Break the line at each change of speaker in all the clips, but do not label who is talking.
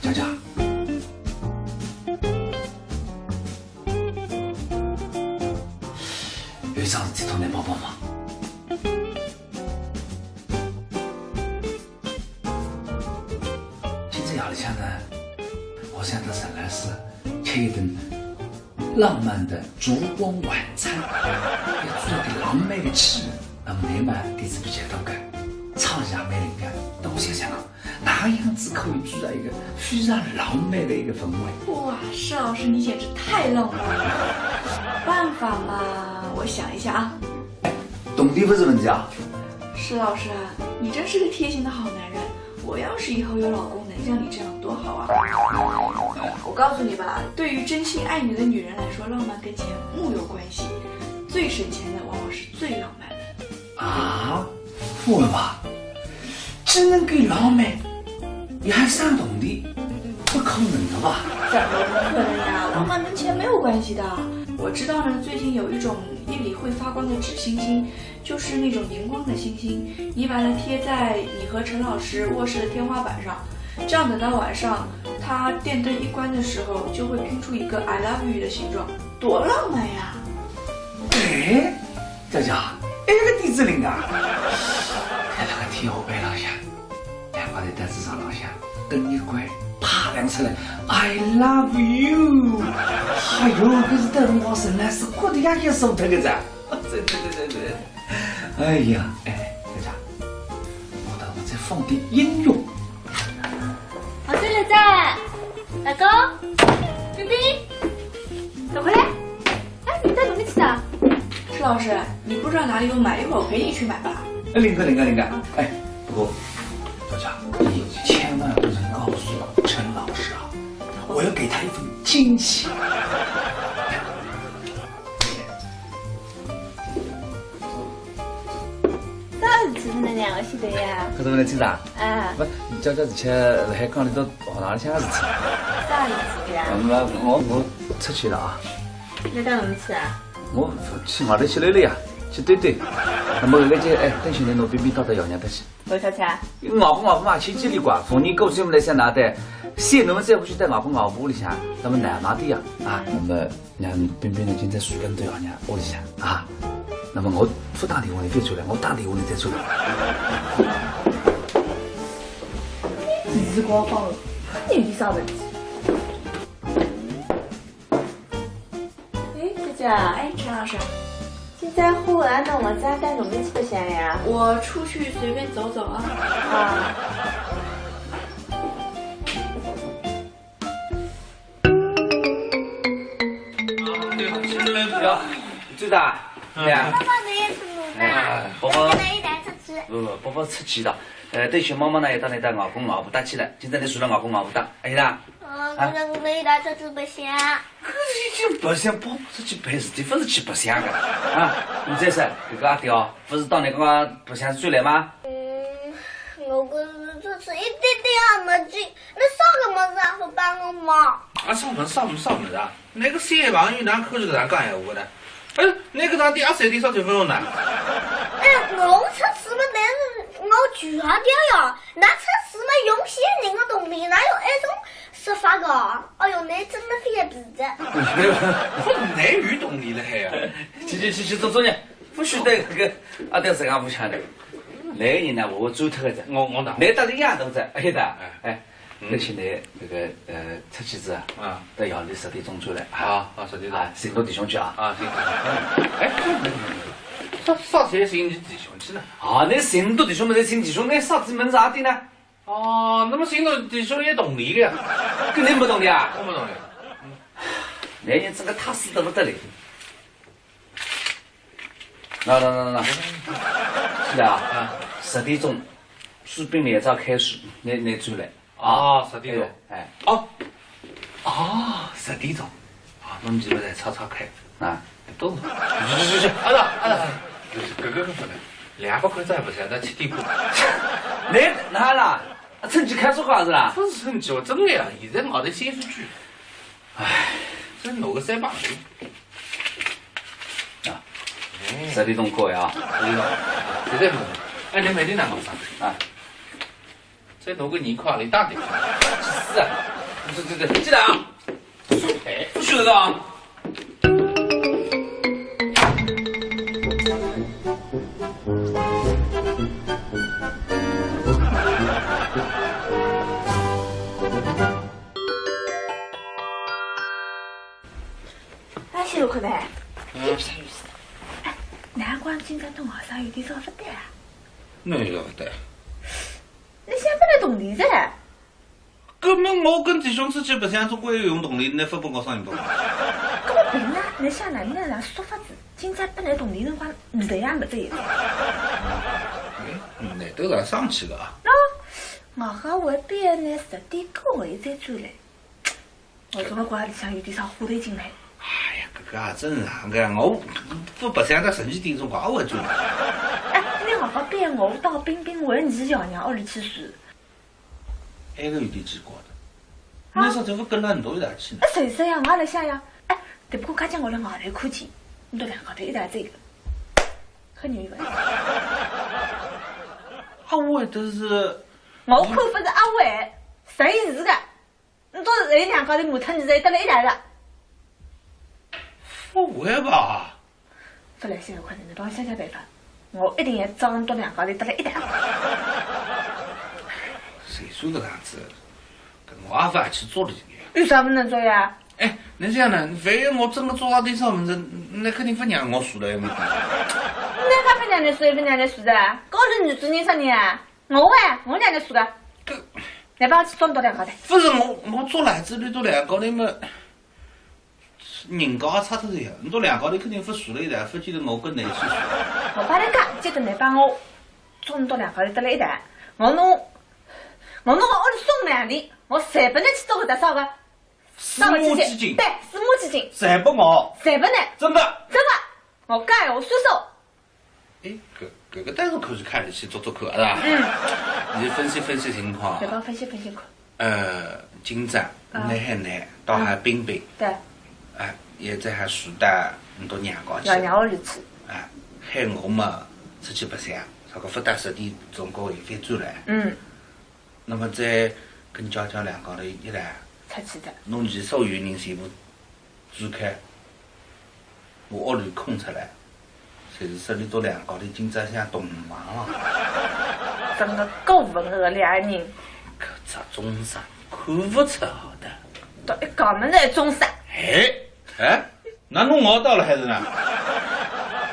佳佳，有一桩事体，同你帮帮忙。今朝夜里向呢，我想到陈老师吃一顿浪漫的烛光晚餐，要做一个浪漫的气氛。那么你嘛，底子比较多个，创意也蛮灵感。但我想想啊，哪样子可以制造一个非常浪漫的一个氛围？
哇，施老师你简直太浪漫了！办法嘛，我想一下啊。
动力不是问题啊。
施老师啊，你真是个贴心的好男人。我要是以后有老公能像你这样多好啊！我告诉你吧，对于真心爱你的女人来说，浪漫跟钱木有关系，最省钱的往往是最浪漫的。
啊，不会吧？只能给浪漫，你还上动力，不可能的吧？
怎么不可能呀？浪漫跟钱没有关系的。我知道呢，最近有一种夜里会发光的纸星星，就是那种荧光的星星，你把它贴在你和陈老师卧室的天花板上，这样等到晚上，他电灯一关的时候，就会拼出一个 I love you 的形状，多浪漫呀！
哎，佳佳，这个点子灵啊！在那个天花板上向，两个人在纸上向，灯一关，啪亮出来 ，I love you！ 哎呦，可是等我神来是我的眼睛手疼个噻！对。哎呀，哎，佳佳，我到我再放点音乐。
好醉了在，老公，冰冰，快回来！哎，你带什么去的？
施老师，你不知道哪里有买，一会儿我陪你去买吧。
林哥，哎，不过，佳佳，你千万不能告诉陈老师啊，我要给他一份惊喜。
啥事体呢？两个晓得呀？
可是问题啥？
啊，
不，佳佳之前辣海讲里头学堂里向个事体。
啥事体呀？
我出去了啊。
你干什么去啊？
我去外头去溜溜呀，去堆堆。那么那个等现在侬边边到爷娘搭去。
多少钱？
外婆嘛，去几里瓜，逢年过节我们来想拿的，先侬们再回去带外婆外婆屋里向，那么奶妈的呀啊，那么让边边呢今天睡跟到爷娘屋里向啊，那么我不打电话你别出来，我打电话你再出来。
时光帮了，肯定有啥问题。哎，姐姐，
哎，陈老师，
现在喝完了，我家带准备去白相呀？
我出去随便走走啊。
啊。
哟，最大，对呀。
爸爸你也是我的，
宝宝，
跟他一起出去。
宝宝出去了。等小妈妈呢，也到那带外公外婆搭去了。今天你睡了外公外婆搭，哎啦。
刚才我们一起出去白相。
可是已经白相，宝宝出去办事体，不是去白相的啊！你这是这个阿刁，不是到你刚刚白相出来吗？
我可是出去一点点也没进，你啥个么子也不帮我忙。
啊，啥么子啊？那个小朋友哪口就搿样讲闲话的？哎，那个当第23点少9分钟呢？
哎，我出事嘛，但是我住下掉呀。那出事嘛，用些人的动力，哪有那种说法个？哎呦，那真的非常皮的。
我哪有动力了还呀？
去走呢，不许得那个阿刁这样不抢的。那个人呢，我走脱个子，
我哪？
那到底样都在，哎的，哎。而且呢，那个出去子啊，到夜里10点钟出来
啊，10点钟，
寻到弟兄去啊。
啊，行。哎，啥才寻你弟兄去呢？
啊，那寻到弟兄没得寻弟兄，那啥子门啥的呢？
哦，那么寻到弟兄有动力的呀？
肯定不动力啊！
我不动力。
那人真的踏实得不得了。那，是的啊，10点钟，士兵连招开始，你出来。
啊，10点钟，
哎，
哦，10点钟，啊，我们这边在吵开，
啊，
懂了，去，阿达，哥不能，200块再不行，那7点半，
那啦，成绩看出话是啦？
不是成绩，我真的呀，现在没得显示句，唉，这弄个3把手，
啊，10点钟过呀
，10点钟，现在弄，哎，你每天哪搞啥？
啊。
再弄个2块，你大点。
是啊。对，进来啊！哎，不许的啊！
哎，谢陆克呗。
嗯，
哎，难怪今朝同学生有点少不对啊。
那有不对。
你想不来动力噻？
根本我跟弟兄之间白相总归要用动力，你分不我上一步。
搿么病呢？你想哪能让说法子？今朝本来动力辰光，味道也没这一点。
难得上上去个啊！
我和我边呢10点过后再转来。我总觉着里向有点少花头进来。
哎呀，搿个也正常个，我不白相到12点钟光我会转。
哎，你好好边我到冰冰为你小娘屋里去住。
埃个有点奇怪的，那时候怎么跟了很多一道去呢？
谁说呀？我来想呀。哎，只不过刚讲我来外头看见，你都两个头一道这个，很牛个。
阿伟都是，
我看不是阿伟，谁是个？你都是人两高头木头，你才得了一台了。
不会吧？
不来现在快点，你帮我想想办法，我一定要早上到两高头得了一台。
谁说个样子？跟我阿爸去做的这个。
有啥不能做呀？
哎，你这样呢？非要我真的做到点上门子，那肯定不让我输了，有没有？
那还不让你输，不让你输的？高头女主人啥人啊？我让你输的。来帮我去装到两高头。
不是我做来子你都两高头嘛，人高也差脱的呀。你到两高头肯定不输了一台，不记得我跟你去输。
我帮你讲，接着你帮我装到两高头得了一台，我弄我屋里送两年，我才不能去做个得烧个。
私募基金。
对，私募基金。
谁不我？
谁不能？
真的。
真的，我盖我说手。
哎，搿个单是可以看得起做看是吧？你分析分析情况。
来帮我分析分析看。
今朝你海南到海冰冰。
对。
哎，现在还顺带你到娘家去。
到娘屋里去。
哎，海我嘛出去白相，这个不到10点钟过后又转来。那么再跟娇娇两高头一来。
出去的。
侬前所有人全部转开，我屋里空出来，侪是说你到两高头今朝像同房了。
真的够文个两人。
搿只中山看不出好的。
到一讲么那中山。
哎，那侬熬到了还是呢？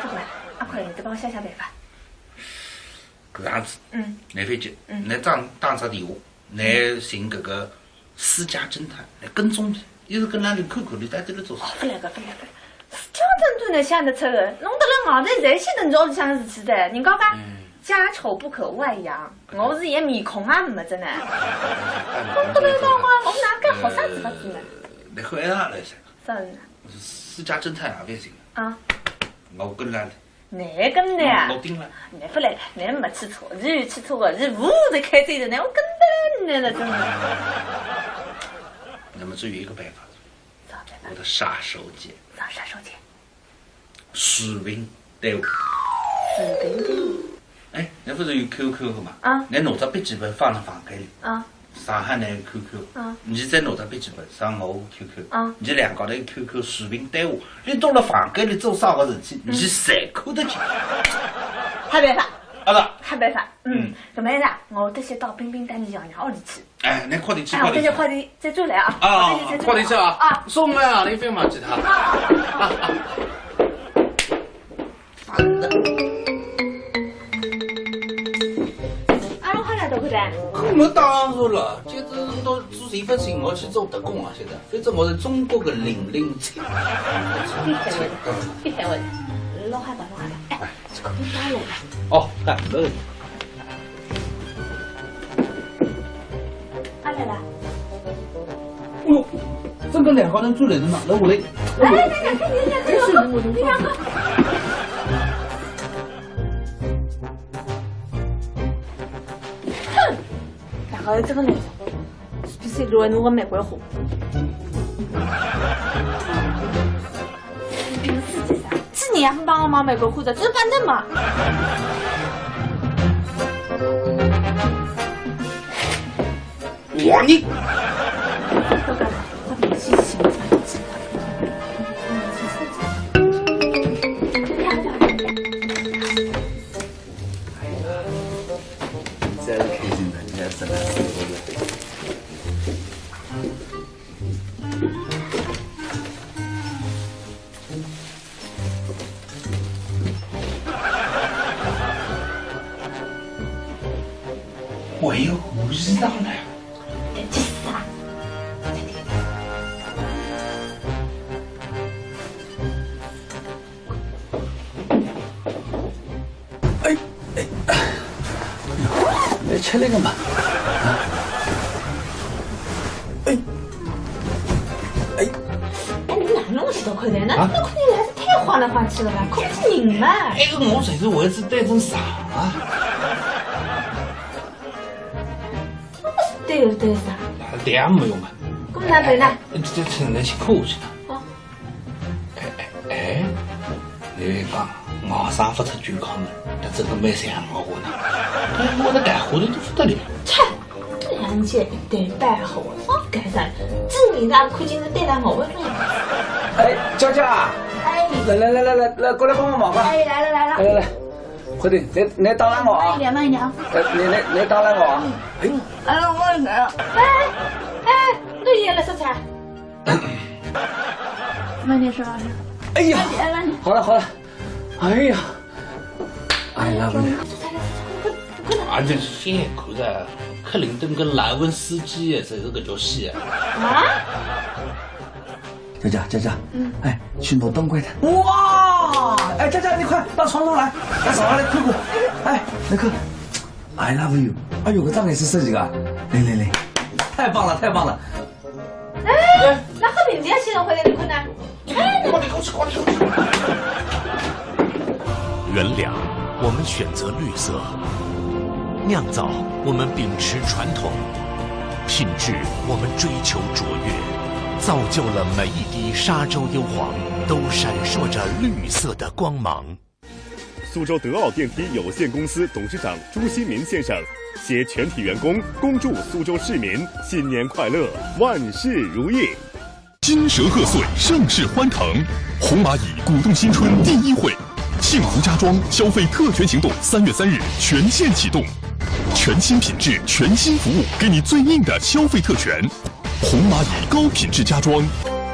不管，阿快，你再帮我想想办法。
搿样子。来飞机，来打只电话，来寻搿个私家侦探来跟踪你，一直跟那里看看你到底在做啥。
不来个。私家侦探能想得出个？弄得了外头侪晓得你屋里向事体的，人家讲家丑不可外扬，我是连面孔也没着呢。弄得了到我哪敢好啥子法子呢？
你看啥来噻？
啥人呢？
私家侦探也不行。我跟来了。
哪跟的呀？
老丁了。
你不来了，你没去错，你有去错个，你屋子开这的，我跟得了你了，真的。
那么只有一个办法。
啥办法？
我的杀手锏。
啥杀手锏？
视频对话。
视频对话。
哎，你不是有 QQ 的嘛？你拿着笔记本放在房间里。上海那个 QQ，你再拿着笔记本上我 QQ，你两高头 QQ 视频对话，你到了房间里做啥个事体，你侪看得见。
还办法？
还办法。
搿么样子，我得先到冰冰带你爷娘屋里去。
哎，你快点去，
我这些快递再转来啊！
快点去啊！送麦啊，你别忘记他。
烦的。
阿龙好来多回来。
我当然了，接着到做这份事，我去做特工啊！现在，反正我是中国的007。
别开我，老害怕，老害怕。哎，这个别打了。
哦，干了。
阿来了。
哎呦，这个两个人住来的哪？那我嘞？
哎，你两个。好像这个男生是不是乱弄个玫瑰花？这个世界上，几年还帮我买玫瑰花的，这反正嘛。
我你，
真开心的，你看真的是我有无意到了。来吃那个嘛，
哎，你哪弄许多块的？那看起来还是太花来花去了吧？可不是人嘛。
哎，我才是为此带种啥啊？
对啥？
这样没用嘛。
咁哪对呢？
这趁得起客气呢。
哦。
哎，你讲我啥不出健康的，但真的没想我呢。我的干活的都不得了。
切，两姐一对白好，啥干啥？证明咱看见是对待我的种样子。
哎，娇娇啊！
哎，
来，过来帮忙吧！
哎，来了。
来，快点，你打烂我啊！
慢一点。
你打烂我啊！
哎，我来。哎，你也来说菜。慢点说。
哎呀，
慢点。
好了，哎呀，I love you。
俺这现在看着克林顿跟莱文斯基才是个叫戏
啊！
佳佳，哎，去挪灯柜的。哇！哎，佳佳，你快到床头来，来上来看看。哎，那个 ，I love you。哎呦，个张也是设计的，来，太棒了。
哎，那和明天先生回来的困难。哎，
快点，快点。
原谅，我们选择绿色；酿造，我们秉持传统；品质，我们追求卓越。造就了每一滴沙洲幽黄都闪烁着绿色的光芒。
苏州德奥电梯有限公司董事长朱新民先生携全体员工恭祝苏州市民新年快乐，万事如意。
金蛇贺岁，盛世欢腾，红蚂蚁鼓动新春第一会，幸福家装消费特权行动3月3日全线启动，全新品质，全新服务，给你最硬的消费特权。红蚂蚁高品质家装，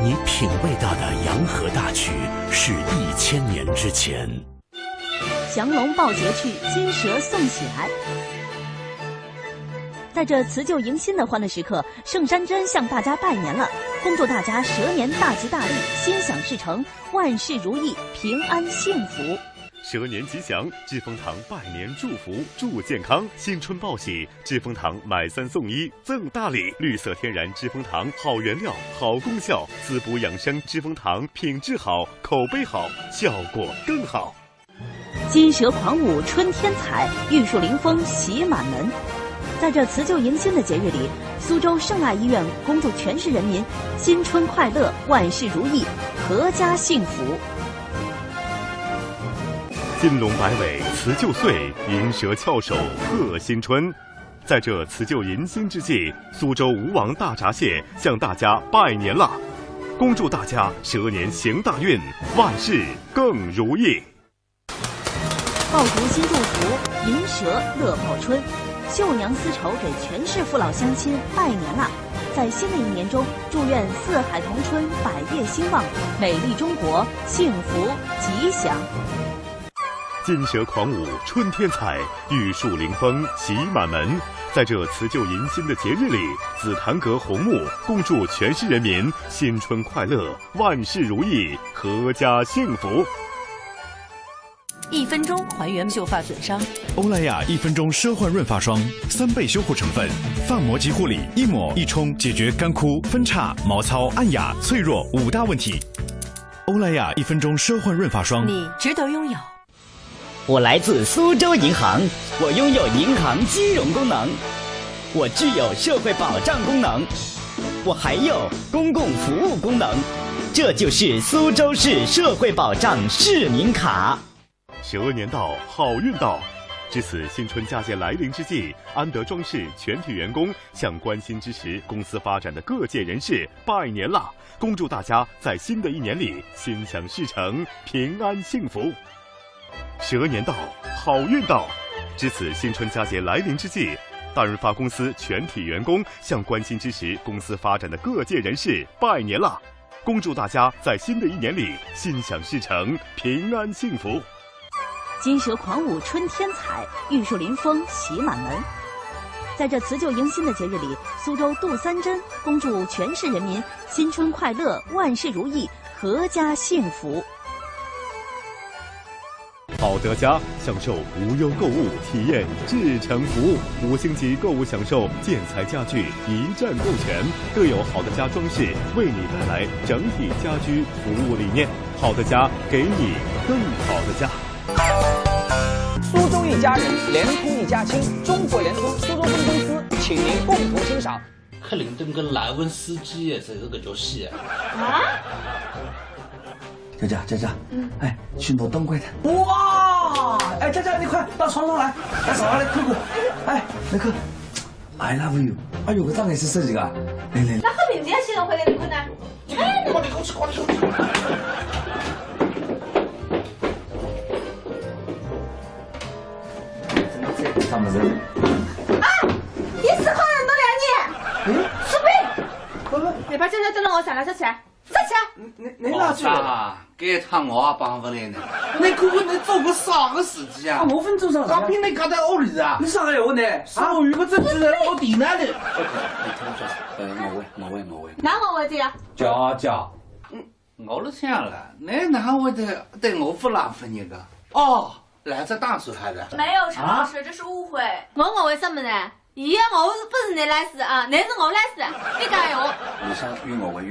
你品味到的洋河大曲是1000年之前。
降龙报捷去，金蛇送喜来。在这辞旧迎新的欢乐时刻，盛山珍向大家拜年了，恭祝大家蛇年大吉大利，心想事成，万事如意，平安幸福。
蛇年吉祥，知蜂堂拜年祝福，祝健康，新春报喜，知蜂堂买3送1，赠大礼。绿色天然知蜂堂，好原料，好功效，滋补养生。知蜂堂品质好，口碑好，效果更好。
金蛇狂舞春天彩，玉树临风喜满门。在这辞旧迎新的节日里，苏州圣爱医院恭祝全市人民新春快乐，万事如意，阖家幸福。
金龙摆尾辞旧岁，银蛇翘首贺新春。在这辞旧迎新之际，苏州吴王大闸蟹向大家拜年了，恭祝大家蛇年行大运，万事更如意。
爆竹新祝福，银蛇乐报春。绣娘丝绸给全市父老乡亲拜年了，在新的一年中，祝愿四海同春，百业兴旺，美丽中国幸福吉祥。
金蛇狂舞春天彩，玉树临风喜满门。在这辞旧迎新的节日里，紫檀阁红木恭祝全市人民新春快乐，万事如意，阖家幸福。
1分钟还原秀发损伤。
欧莱雅1分钟奢焕润发霜，3倍修护成分，发膜及护理，一抹一冲，解决干枯、分叉、毛糙、暗哑、脆弱5大问题。欧莱雅1分钟奢焕润发霜，
你值得拥有。
我来自苏州银行，我拥有银行金融功能，我具有社会保障功能，我还有公共服务功能，这就是苏州市社会保障市民卡。
蛇年到，好运到，值此新春佳节来临之际，安德装饰全体员工向关心支持公司发展的各界人士拜年啦！恭祝大家在新的一年里心想事成，平安幸福。蛇年到，好运到！值此新春佳节来临之际，大润发公司全体员工向关心支持公司发展的各界人士拜年啦！恭祝大家在新的一年里心想事成，平安幸福。
金蛇狂舞春天彩，玉树临风喜满门。在这辞旧迎新的节日里，苏州杜三珍恭祝全市人民新春快乐，万事如意，阖家幸福。
好德家享受无忧购物体验至诚服务，5星级购物享受建材家具一站购全，更有好德家装饰为你带来整体家居服务理念。好德家给你更好的家。
苏州一家人，联通一家亲，中国联通苏州分公司，请您共同欣赏。
克林顿跟莱文斯基的这个叫戏
啊！
佳佳，哎，去挪灯柜的。哇，哎，佳佳，你快到床上来，来手上来看看。哎，那个 ，I love you。哎呦，这张也是设计的，来。
那和名字也写了回来，你看呢？
哎，快点，快点。
啥么子？
啊！你是好人多两年。苏菲，
不，
你把这个等到我上来上去，上去。
你哪去了？
给他我帮不来呢。你看看你做个啥个事情啊？
我分做啥？
刚比你搞到屋里啊？
你啥个我呢？
啊，我有个证据在我地那里。
你听我说，我问。
哪我问的呀？
叫。
我都想了，你哪会对我不浪费一个？哦。来自大水海的，
没有陈老师，这是误会。
我为什么呢？我不是你来事啊，那是我来事。你讲闲话。
你想与我为？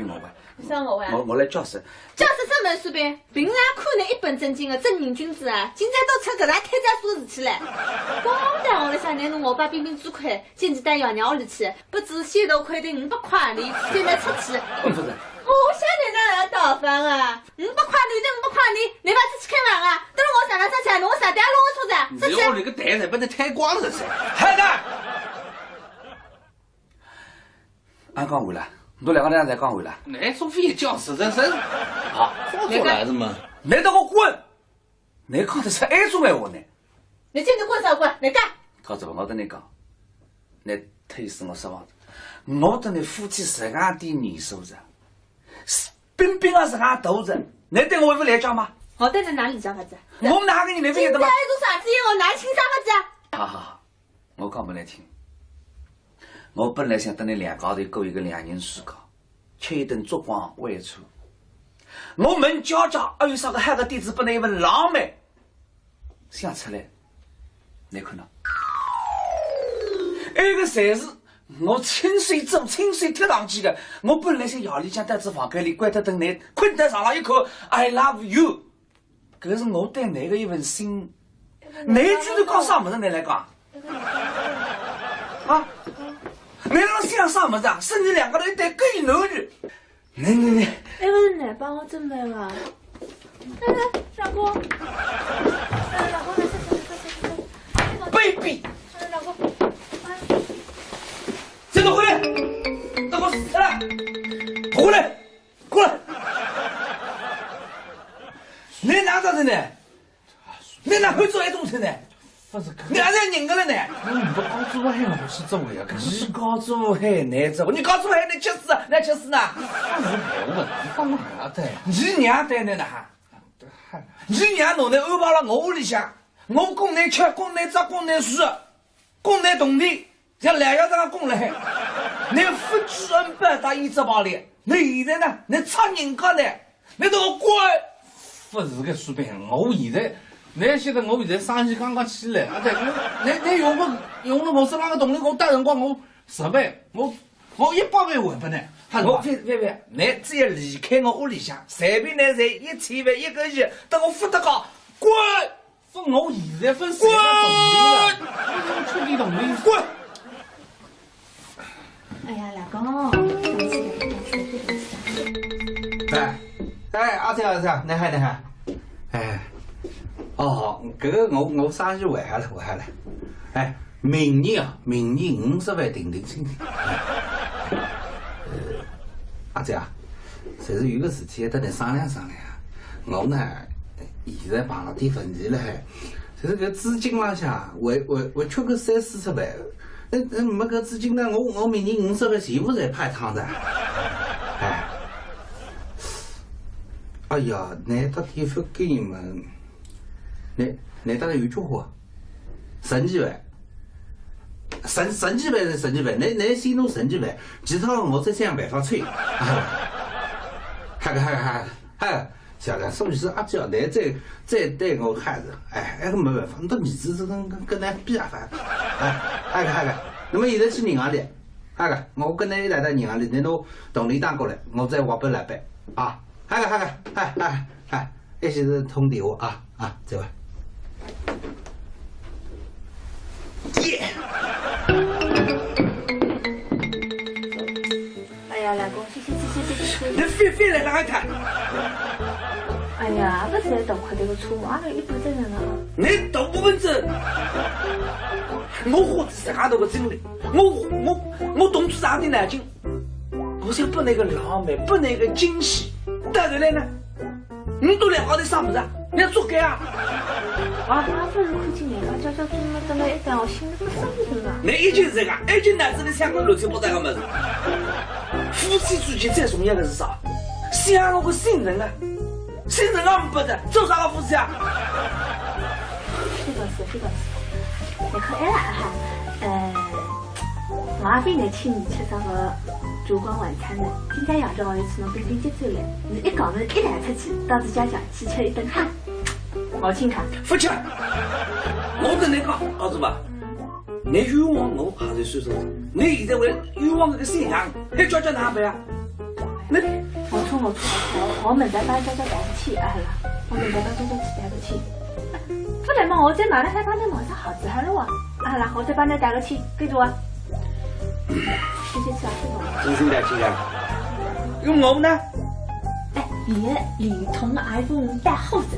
你想我为？
我来教示。
教示什么水平？平常看你一本正经的正人君子啊，今天都出搿样开战书的事体来。光带我来想，拿我把冰冰猪块经济单要鸟里去，不止先头亏的500块钿，现在出去。
不是。
我晓得哪能倒翻啊！500块钿的500块钿，你把出去开忙啊！等我上来上去，侬啥点弄我车子？
你要那个袋子把你太光了噻！
孩子，俺讲完了，侬两个人才讲完了。
那除非叫实真身，好，做来是吗？
你给我滚！你讲的是爱种闲话呢？
你今天滚啥滚？你干？
搞这个，我跟你讲，你忒使我失望了。我跟你夫妻是俺的年收入。冰冰是俺头子，你对我会不来讲吗？
我对你哪里讲法子？
我哪跟你来不的吗？
今天做啥子？我哪清啥法子？
好，我讲不来听。我本来想等你两高头购一个2人书稿，吃一顿烛光晚餐。我问娇娇，还有啥个好个点子不能一份浪漫？想出来，你看到？那个才是。我清水走，清水贴上去的。我本来想夜里向待在房间里，关着灯来困在上了一口 I love you。可是我对你的一份心，你居然讲啥么子？你来讲啊？你让想啥么子啊？甚至两个人一对 gay 男女。你，
那个是哪帮我准备了？来，老公，老公来
，baby，
老公。
这个回来，等我死了，过来，过来！你哪着的呢？你哪会做这种事呢？
不是，
你还在拧个了呢？
你不搞做海，我不是做呀？
你搞做海，你做？你搞做海，你吃屎，你吃屎呢？
我干嘛的？
你娘带你呢？你娘弄的安排了我屋里向，我供你吃，供你吃，供你睡，供你动地。像2月这样供来，你不知恩不答一直跑来，你现在呢？你插人家呢？你给我滚！
不是个水平，我现在，你晓得我现在生意刚刚起来，对，你用了我是那个动力，我带辰光我10倍，我100倍还不呢？
我别，你只要离开我屋里向，随便你赚1000万1个亿，等我付得高，滚！
分我现在分3个动力了，我出点动力，
滚！
哎呀，老公，
哎，阿仔，你好，哎，哦，搿
搿个我生日还下来。哎，明年50万定心定。阿姐啊，侪是有个事体还得来商量。我呢，现在碰到点问题了，就是搿资金浪向还缺个30-40万。没搿资金呢，我明年50万全部侪派趟的。哎呀，难得点分给你们，难得有句话，神几万，神几万是神几万，你先弄神几万，其他我再想办法催。嗨，小梁，所以是阿姐，你再对我孩子，哎，没办法，你的儿子是跟咱比啊，嗨，那么现在去银行里，我跟你一来到银行里，你拿同理单过来，我再划拨来办啊。嗨，一些是通电话啊，再会。耶！
哎呀，老公，谢。
你飞来哪一趟？
哎呀，不是在倒快这个车嘛，阿拉一半责任了。
你倒部分责任，我花的啥多个精力，我动出啥的脑筋，我想把那个浪漫，把那个惊喜带回来呢。你都来好的啥么子啊？你要做该啊！
啊，不是看见人家叫做么等了一等，我心里不生分啊。
你已经是这个，已经脑子里想个乱七八糟个么子。夫妻之间最重要的是啥？相互信任啊！信任啊没得，做啥个夫妻啊？
非常是。你看哎哈，我也非来请你吃啥个烛光晚餐的。今天夜到我要去侬冰冰接走了，你一讲是一来出去，到自家讲去吃一顿饭，我请客。
不吃，我跟你讲，儿子吧，你冤枉我还是算数，你现在为冤枉这个信仰，还叫哪办啊？你
我错，我明天把佳佳带回去，好了，我明天把佳佳去带回去。不然嘛，我再马上再帮你弄上好子好了哇，好了，我再帮你带回去，记住啊。谢谢吃啊，谢谢。
真心的，亲家。用我呢？
哎，连同 iPhone 带后子，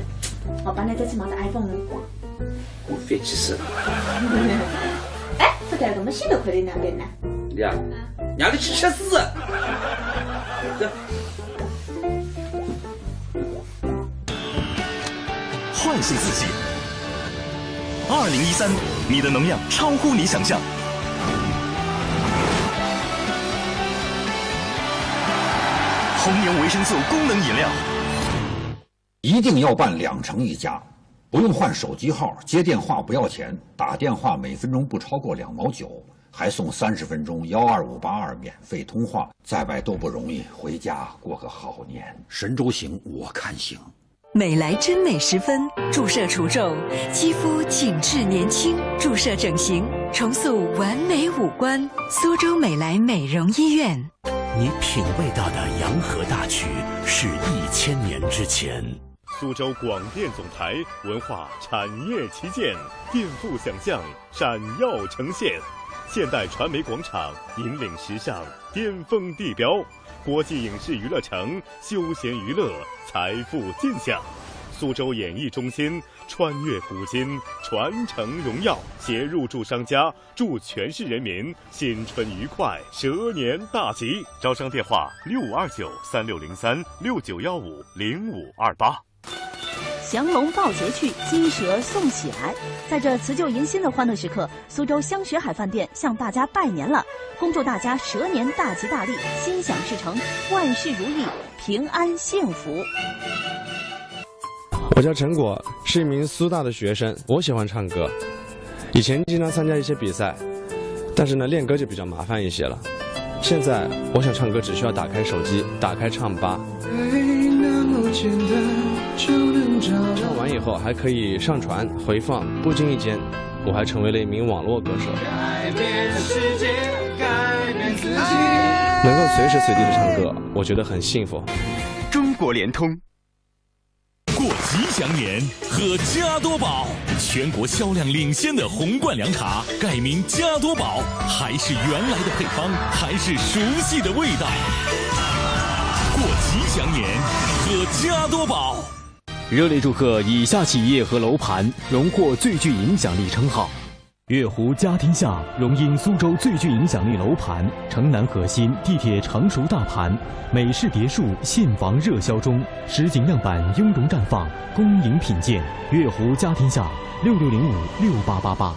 我帮你再去买个 iPhone。
我飞起死了。
哎，不对，我们现在快点两点呢。
呀，让你去吃屎！
唤醒自己。2013，你的能量超乎你想象。红牛维生素功能饮料，
一定要办2城1家，不用换手机号，接电话不要钱，打电话每分钟不超过2毛9，还送30分钟12582免费通话。在外都不容易，回家过个好年。神州行，我看行。
美莱真美时分，注射除皱，肌肤紧致年轻；注射整形，重塑完美五官。苏州美莱美容医院。
你品味到的洋河大曲是1000年之前。
苏州广电总台文化产业旗舰，颠覆想象，闪耀呈现。现代传媒广场引领时尚，巅峰地标。国际影视娱乐城，休闲娱乐，财富尽享。苏州演艺中心穿越古今，传承荣耀。携入驻商家，祝全市人民新春愉快，蛇年大吉。招商电话6529360369150528。
降龙抱节去，金蛇送喜来。在这辞旧迎新的欢乐时刻，苏州香雪海饭店向大家拜年了，恭祝大家蛇年大吉大利，心想事成，万事如意，平安幸福。
我叫陈果，是一名苏大的学生。我喜欢唱歌，以前经常参加一些比赛，但是呢，练歌就比较麻烦一些了。现在我想唱歌，只需要打开手机，打开唱吧。唱完以后还可以上传回放，不经意间我还成为了一名网络歌手。能够随时随地的唱歌，我觉得很幸福。
中国联通。过吉祥年，喝加多宝，全国销量领先的红罐凉茶，改名加多宝，还是原来的配方，还是熟悉的味道。过吉祥年，喝加多宝。
热烈祝贺以下企业和楼盘荣获最具影响力称号：月湖家天下荣膺苏州最具影响力楼盘，城南核心地铁成熟大盘，美式别墅现房热销中，实景样板雍容绽放，恭迎品鉴。月湖家天下66056888。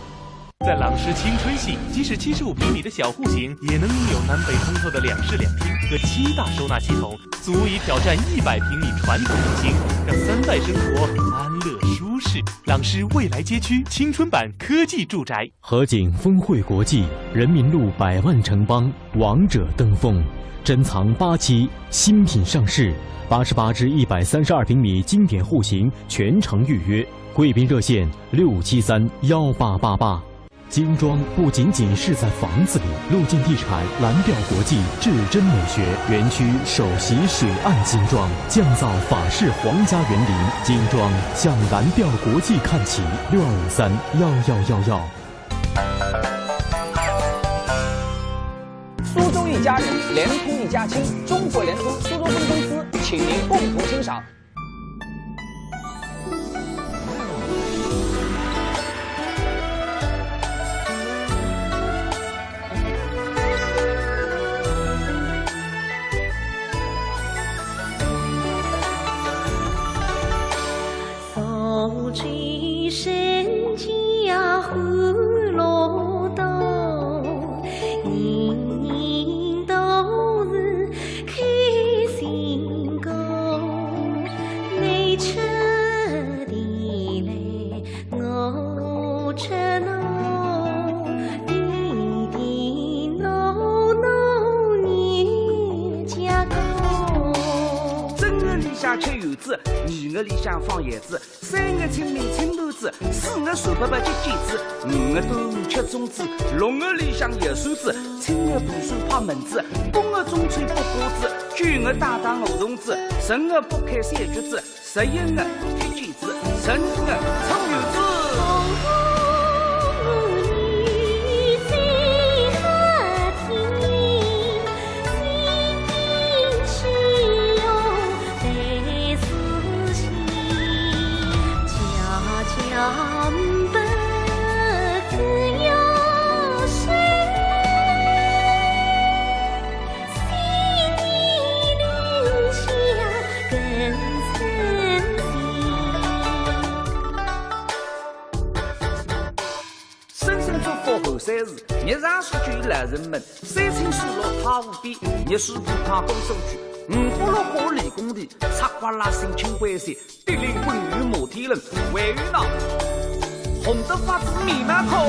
在朗诗青春系，即使75平米的小户型，也能拥有南北通透的2室2厅和7大收纳系统，足以挑战100平米传统户型，让3代生活安乐舒适。朗诗未来街区青春版科技住宅，
合景峰汇国际人民路100万城邦王者登峰，珍藏8期新品上市，88至132平米经典户型全程预约，贵宾热线6731888。精装不仅仅是在房子里，陆晋地产蓝调国际至臻美学园区首席水岸精装，降造法式皇家园林精装，向蓝调国际看齐，62531111。
苏州一家人，联通一家亲，中国联通苏州分公司，请您共同欣赏。
2个里向放叶子，3个清明青豆子，4个手伯伯结剪子，5个端午吃粽子，6个里向有扇子，7个读书拍门子，8个中秋剥果子，9个打打鹅童子，10个剥开三橘子，11个踢毽子，12个唱游子。日常数据老人们，3清水落太湖边，热水铺康东收据，5花落花理工地，插花拉新青灰色，地灵滚雨摩天轮，位于那红的发自密码口。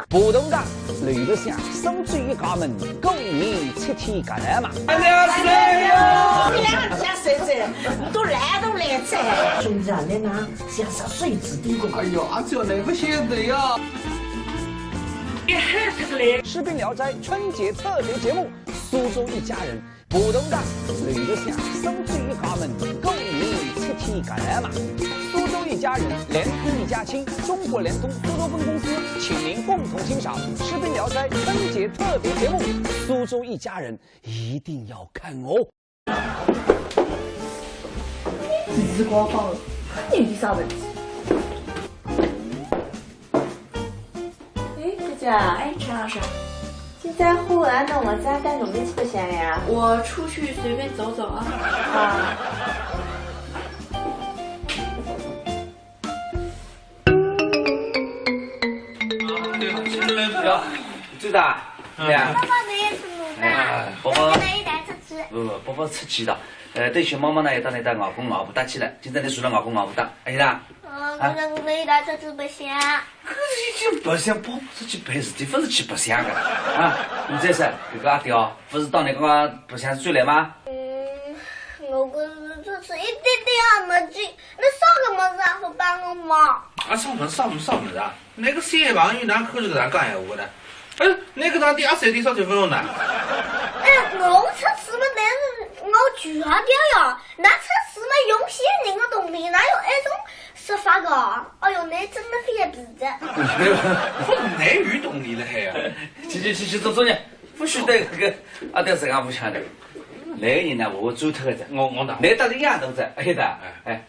不动荡，绿的像手举一家门，狗年7天干来嘛。你俩像谁噻？都来都来噻！兄弟啊，你那像是水质顶过。哎呦，阿舅你不晓得呀。士兵聊斋春节特别节目，苏州一家人，不动荡，绿的像手举一家门，狗年7天干来嘛。苏州一家人，联通一家亲，中国联通苏州分公司，请您共同欣赏《士兵聊斋》春节特别节目。苏州一家人一定要看哦！
日光房，肯定有啥问题。哎，姐姐，哎，陈老师，现在湖岸弄么子带侬们去不行呀？我出去随便走走啊。啊。
最大，对呀。
爸爸没什么的，
宝宝，
一带出去。
宝宝出去了。对熊猫猫呢，也到那带外公外婆打起来。今天你除了外公外婆打，哎呀。
可是我们一带出去不想。
可是已经不想，宝宝出去陪事体，不是去不想的啊！你这是这个阿刁，不是到那个不想追来吗？
我可是就是一点点也没劲，你啥个么子也不帮我忙。
啥么子啊？那个小朋友哪可是这样讲闲话的？哎，那个当第二三天少结婚了呢？
哎，我出事嘛，但是我拒掉呀。那出事嘛，用些人的动力，哪有那种说法个？哎呦，那真的非要鼻子。
我内娱动力了还呀？
去，走呢，不许得这个阿刁是俺不抢的。那个人呢，我走脱的，
我打，
那打的样都在，哎的，哎。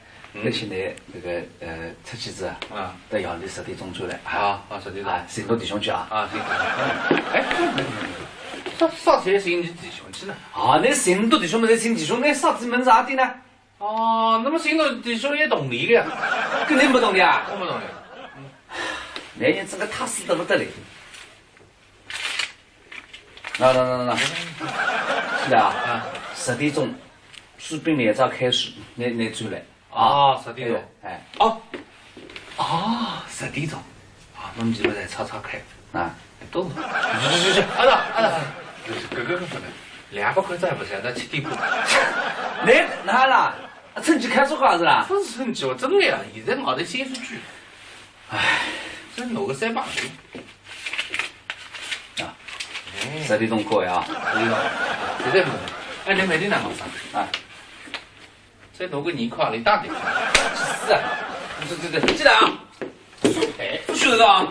而且呢，这个出去子啊，到夜里10点钟出来
啊，10点钟，
寻到弟兄去啊，
行。哎，啥时候寻你弟兄去呢？
啊，那寻到弟兄没得寻弟兄，那啥子门啥的呢？
哦，那么寻到弟兄也动力的呀？
肯定不动力啊！
我不动力。
那人这个踏实得不得嘞？那，是的啊，10点钟，士兵连招开始，你出来。
10点钟，
哎，10
点钟，我们基本在吵开
啊，
都去，阿达，哥不能，200块再不行，到7点半。
那啦，成绩看出啥子啦？
不是成绩，我真的呀，现在没得显示器。唉，这弄个3把
啊，10点钟可以啊
，10点钟，现在不能。哎，你每天哪忙啥？啊。再弄个2块，你大点。
是啊，对，进来啊！哎，不许的啊！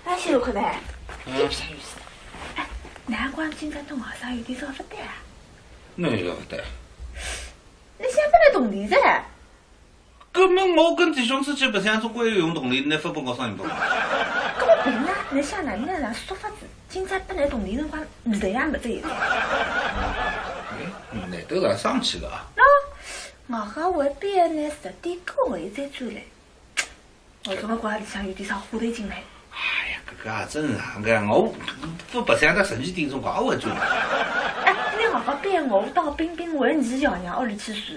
哎，小可呗，
有
啥意思？哎，难怪今朝到网上有点少不得啊。
哪有不得？
你想不来动力噻？
根本我跟弟兄出去不想，总归要用动力，你不帮我上一帮。
搿么凭呢？你想哪能让说法子？今朝不来动力辰光，味道也没这一个。
那都让上去了啊！
我好外边呢10点过后再转来。我怎么觉里向有点少话头进来？
哎呀，这个也正常的，我不想在12点钟搞我转。
哎，你好边我到冰冰问你爷娘屋里去住。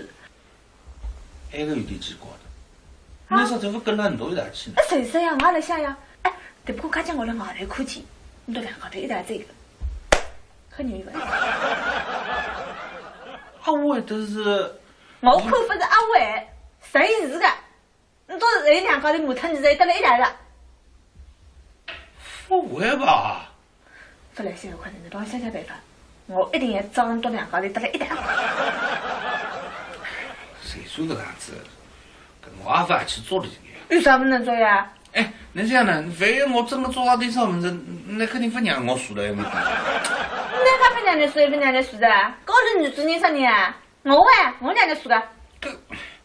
那个有点奇怪的，你说怎么跟了很多一起去呢？
谁说呀？我来想呀。哎，只不过看见我的外头看见，你都2个头一带这个，很牛的。
阿伟都是，
我看不是阿伟，谁是的？你都是人2个头木头，你才得了一带了。
不会吧？
不来现在快点，你帮我想办法，我一定要找你到2个头得了一带。
谁说这样子？跟我阿爸去做的这
个。有啥不能做呀？
哎，你这样呢？非要我真的做到点啥么子，那肯定不让我输了，有没有？
那还不让你输，不让你输的？搞成女主人啥你啊？我让你输的。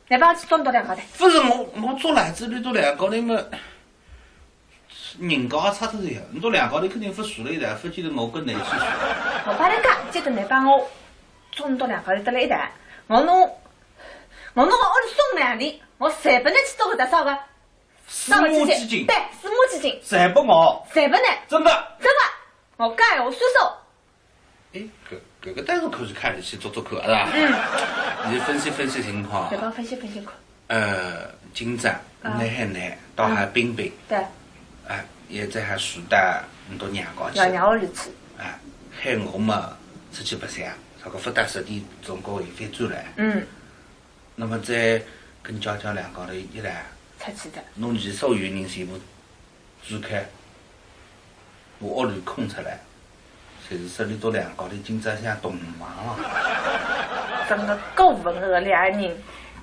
来帮我去装到2个头。
不是我做来子你做2个头嘛，人家差头呀，你做2个头肯定不输了一代，不记得我跟你去输。
我帮你讲，记得你帮我装到2个头得了一代，我弄我屋里送2钿，我才不能去做个多少个。
私募基金。
对，私募基金。
才不我。
才不能。
真的。
我干我说说。
哎，这个但是可以看得起做客是吧？你分析情况。
再帮分析
看。今朝你海南到海冰冰。
对。
哎，现在还树带很多娘家去。
娘屋里去。
哎，海我嘛出去白相，这个不打10点钟过后飞转来。那么再跟娇娇2个头一来
出去的，
侬前所有人全部转开，我屋里空出来，侪是10里多2个头，今朝像同忙了。
真的够文恶2人。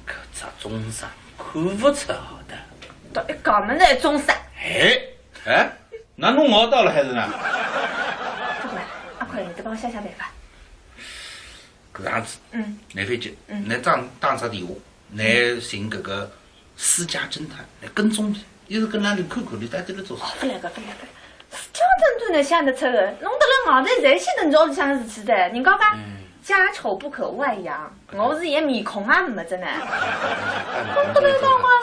搿只中山看不出好的。
到一讲么子中山。
哎，那侬熬到了还是呢？
不管，阿快，你再帮我想办法。
搿样子，来飞机，来打只电话，来寻搿个私家侦探来跟踪你，一直跟那里看看你到底在做啥。
不来个，私家侦
真能想得出的，弄得了外头侪晓得你屋里向的事体的。人家讲家丑不可外扬，我是一面孔也没着呢。弄得了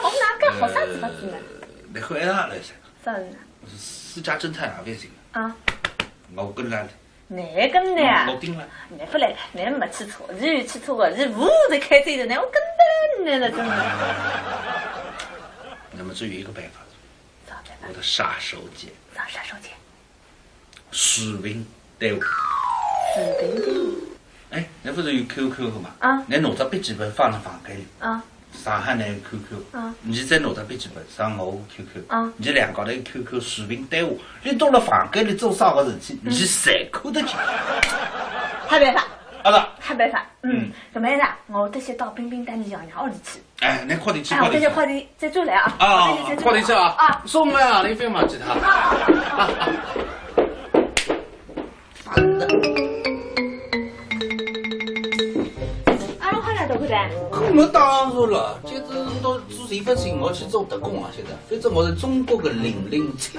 我哪敢好啥子法子呢？
你看啥来噻？
啥人？
私家侦探也不行
啊！
我跟来了。
哪跟的呀？
我盯了。
你不来了，你没去错，你有去错的，你屋头开嘴的，那我跟得来了，真的。
那么只有一个办法，我的杀手锏。
啥杀手锏？
视频对话。
视频对话。
哎，你不是有 QQ 的嘛？
啊。
你拿着笔记本放在房间里。
啊。
上海那个 QQ，你再拿着笔记本上我 QQ，你两个人 QQ 视频对话，你到了房间里做啥个事体，你谁看得见？
还办法？
啊是。
还办法？搿么样子，我得先到冰冰带你爷娘屋里去。
哎，你快点去，
我这些快点再转来啊！
快点去啊！啊，送我啊，你别忘记他。
烦的。我当然了，就是到做这份事，我去做特工啊！现在，反正我是中国的007。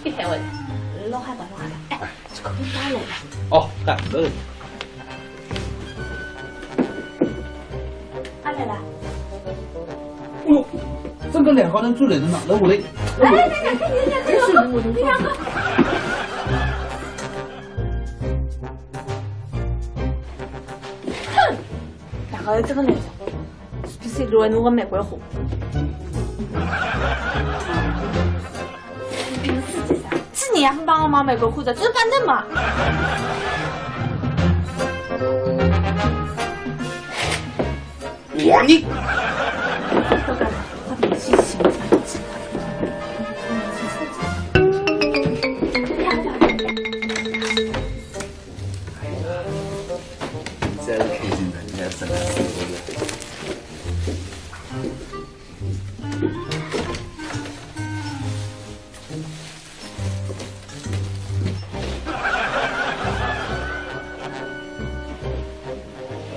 别烦我，老害怕，哎，这个别打了。
哦，打了。
阿来了。
哎呦，这个两个人住来的哪？来我来。
哎，这是我的地方。好，这个男的，比谁多弄个玫瑰花。是你还不帮我买玫瑰花的，就是板凳嘛。
我你。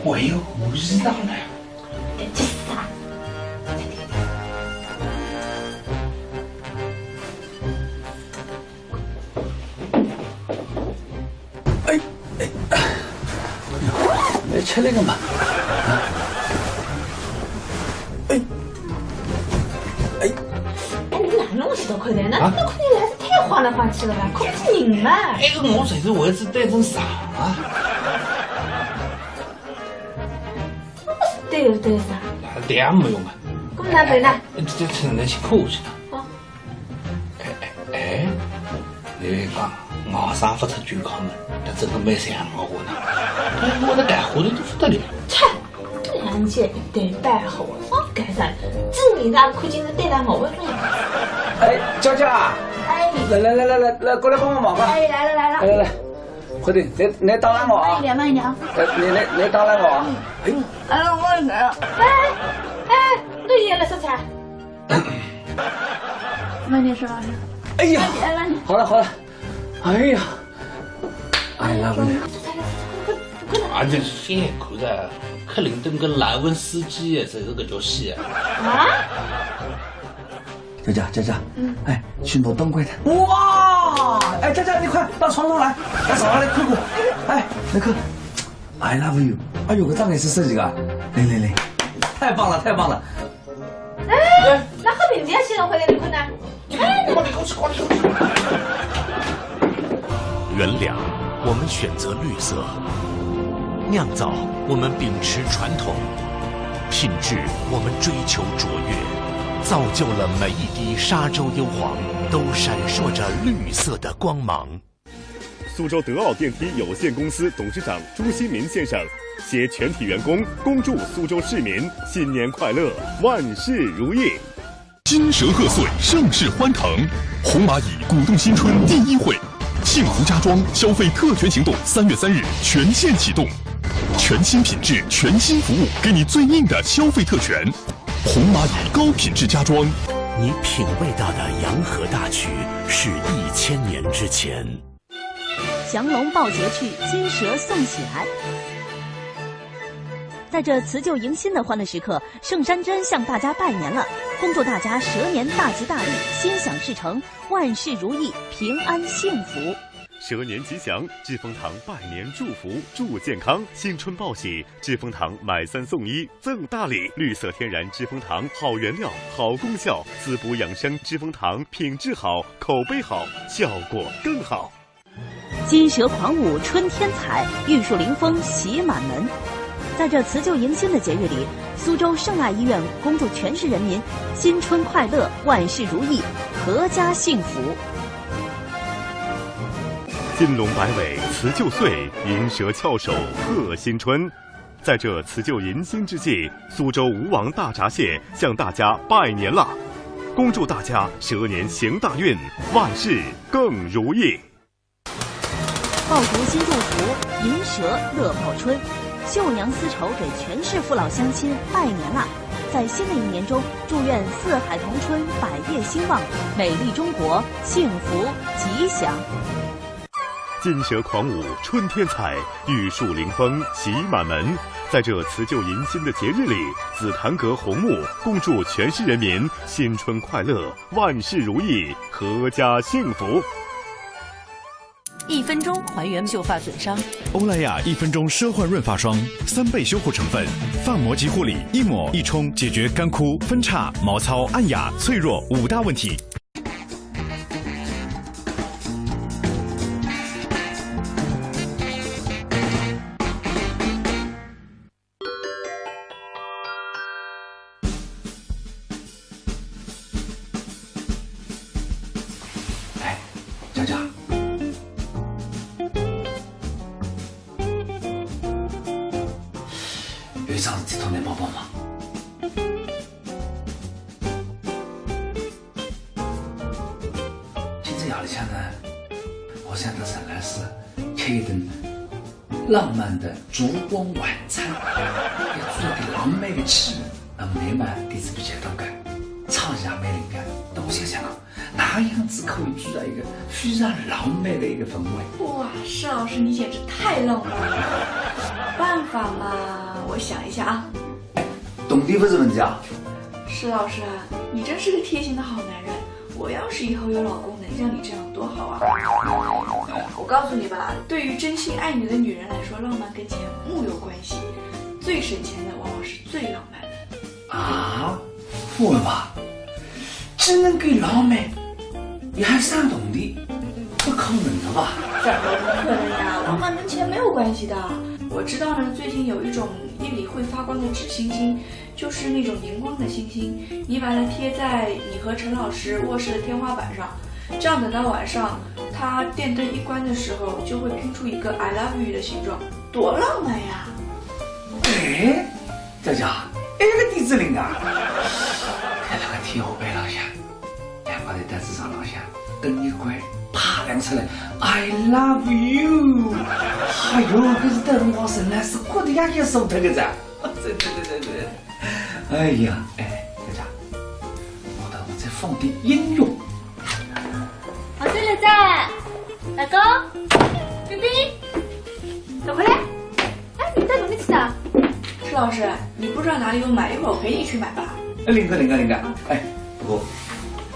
我有胡知道了。
这是啥？
来吃那个嘛。
哎，你哪弄起到快点？那看你还是太晃来晃去了吧？控制人嘛。
哎，我随时为止带成啥啊？
对啥？
这样没用啊。
咁哪对呢？
这趁人去看去了。哎，你讲我上不出全靠门，这真的蛮像我呢。我的干活的都不得了。
切，两姐对白好，我干啥？这你那看见是对待我为重要。
哎，娇娇啊！
哎，
来，过来帮我忙吧。
哎，来了。
来，快点，你打拦我啊！
慢一点。
你打拦我啊！
哎，我来了。哎，你也来说菜。慢点说。
哎呀，好了。哎呀，I love you。
啊，这现在看着克林顿跟莱文斯基才是个叫戏
啊！
佳佳，哎，去挪灯柜的。哇！哎，佳佳，你快到床头来，到床上来看看。哎，来看 ，I love you。哎呦，个张也是设计的，来，太棒了。
哎，那和平姐先回来你看呢？哎，
快点。
原谅，我们选择绿色；酿造，我们秉持传统；品质，我们追求卓越。造就了每一滴沙洲幽黄都闪烁着绿色的光芒。
苏州德奥电梯有限公司董事长朱新民先生携全体员工恭祝苏州市民新年快乐，万事如意。
金蛇贺岁，盛世欢腾，红蚂蚁鼓动新春第1会，幸福家装消费特权行动3月3日全线启动，全新品质，全新服务，给你最硬的消费特权。红蚂蚁高品质家装，
你品味到的洋河大曲是1000年之前。
降龙抱节去，金蛇送喜来。在这辞旧迎新的欢乐时刻，盛山珍向大家拜年了，恭祝大家蛇年大吉大利，心想事成，万事如意，平安幸福。
蛇年吉祥，知蜂堂拜年祝福，祝健康。新春报喜，知蜂堂买3送1赠大礼。绿色天然知蜂堂，好原料，好功效，滋补养生。知蜂堂品质好，口碑好，效果更好。
金蛇狂舞春天彩，玉树临风喜满门。在这辞旧迎新的节日里，苏州圣爱医院恭祝全市人民新春快乐，万事如意，阖家幸福。
金龙摆尾辞旧岁，银蛇翘首贺新春。在这辞旧迎新之际，苏州吴王大闸蟹向大家拜年了，恭祝大家蛇年行大运，万事更如意。
爆竹新祝福，银蛇乐报春。绣娘丝绸给全市父老乡亲拜年啦！在新的一年中，祝愿四海同春，百业兴旺，美丽中国幸福吉祥。
金蛇狂舞春天彩，玉树临风喜满门。在这辞旧迎新的节日里，紫檀阁红木恭祝全市人民新春快乐，万事如意，阖家幸福。
1分钟还原秀发损伤。
欧莱雅1分钟奢焕润发霜，3倍修护成分，发膜及护理，一抹一冲，解决干枯、分叉、毛糙、暗哑、脆弱5大问题。
哎，佳佳。有一桩事体，能帮帮忙？今朝夜里向呢，我想到陈老师吃一顿浪漫的烛光晚餐，要做一个浪漫的气氛。那么你嘛，点子比较多个，创意也蛮灵感。但我想想啊，哪样子可以制造一个非常浪漫的一个氛围？
哇，施老师你简直太浪漫了！办法嘛，我想一下啊。
动地不是问题啊。
施老师啊，你真是个贴心的好男人。我要是以后有老公能像你这样多好啊！我告诉你吧，对于真心爱你的女人来说，浪漫跟钱木有关系，最省钱的往往是最浪漫的。
啊，会吧？只能给浪漫，你还上动地，不可能的吧？
怎么不可能呀？浪漫跟钱没有关系的。我知道呢，最近有一种夜里会发光的纸星星，就是那种荧光的星星，你把它贴在你和陈老师卧室的天花板上，这样等到晚上，他电灯一关的时候，就会拼出一个 I love you 的形状，多浪漫呀！
哎，佳佳，这个点子灵啊！在那个天花板上向，两个在凳子上向，灯一关，啪亮出来 ，I love you！ 哎呦，可是等我神来是过得也给手头个噻！对。哎呀，哎，佳佳，我再放点音乐。
我这里在，老公，冰冰，走回来。哎，你带什么去的？
施老师，你不知道哪里有买，一会儿我陪你去买吧。
灵个，哎，不过，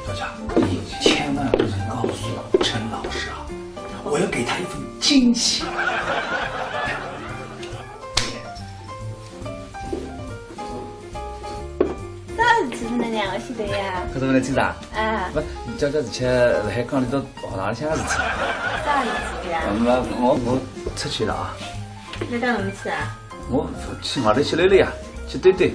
佳佳，你千万不能告诉陈老师啊，我要给他一份惊喜。
啥事体呢？两个晓得呀？
可是我来听啥？
哎，
不，叫之前辣海港里头学堂里向个事体。
啥事体呀？
我出去了啊。
你到哪里去啊？
我去外头去溜溜呀，去堆堆。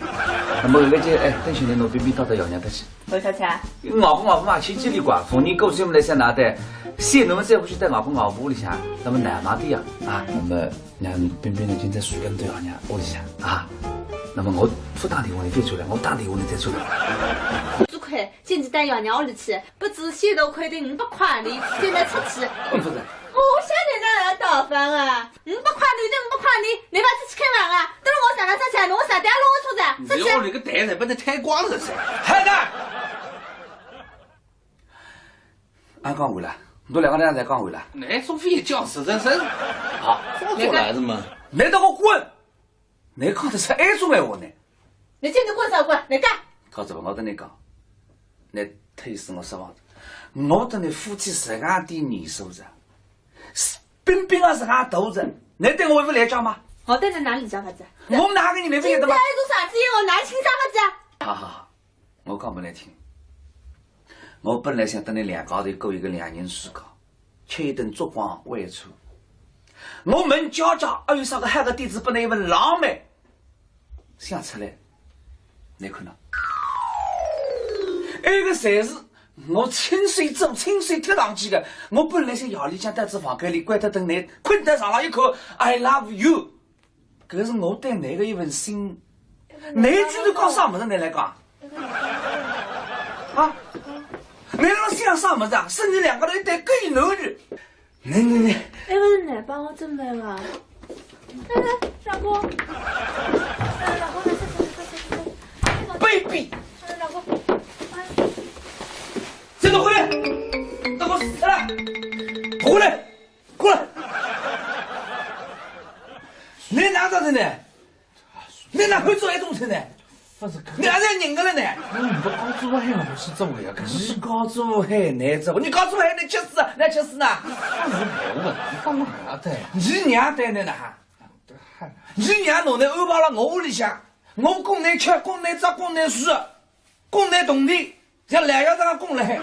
那么搿就等兄弟侬边到爷娘搭去。
为啥去啊？
外婆嘛去几里怪，逢年过节我们来想哪带，先侬们再回去带外婆屋里向，那么奶妈的呀啊，那么让边边呢今在睡跟到爷娘屋里向啊，那么我不打电话你再出来，我打电话你再出来。
最亏今天带爷娘屋里去，不止先头亏的500块钿，现在出去。
不是。
我晓得哪能倒饭啊！500块钿的500块钿，你把出去开饭啊！等我上了车去，侬啥带弄我出去？
你要那个袋子不能太光了噻。
孩子，俺讲完了，侬两个人才讲完了。
那总非叫10声。
好，
说来是嘛？
难道我滚？
你讲得出埃种闲话呢？
你今天管啥管？你干？
搞这个，我跟你讲，你忒使我失望了。我跟你夫妻是俺的年收入，冰冰是俺肚子，你对我会不来讲吗？
我对你哪里讲法子？
我哪个你没会的吗？
这种啥子我哪听啥法子？
好好好，我讲不来听。我本来想等你两高头过一个两人世高，却一顿烛光未出。我问家家，还有啥个好个地址不能一份浪漫？想出来，你看到？那个才是我亲手做、亲手贴上去的。我本来想夜里向待在房间里，关着灯，你困得上了一口 "I love you"， 可是我对你的一份心，你今天讲啥么子？你来讲啊？你让想啥么子啊？是你两个人一对狗男女。你，
那个是哪帮我准备了？来，老公，老公来
，baby，
老公，
这个回来，老公死了，过来，过来，你哪着的呢？你哪会做这种事呢？你还在认个了呢？
你不搞做海了，不是做呀？
你搞做海难做，你搞做海你吃死，你吃死呢？
你干嘛的？
你娘带你呢？你娘弄的安排了我屋里向，我供你吃，供你吃，供你睡，供你动地，像两样这样供来。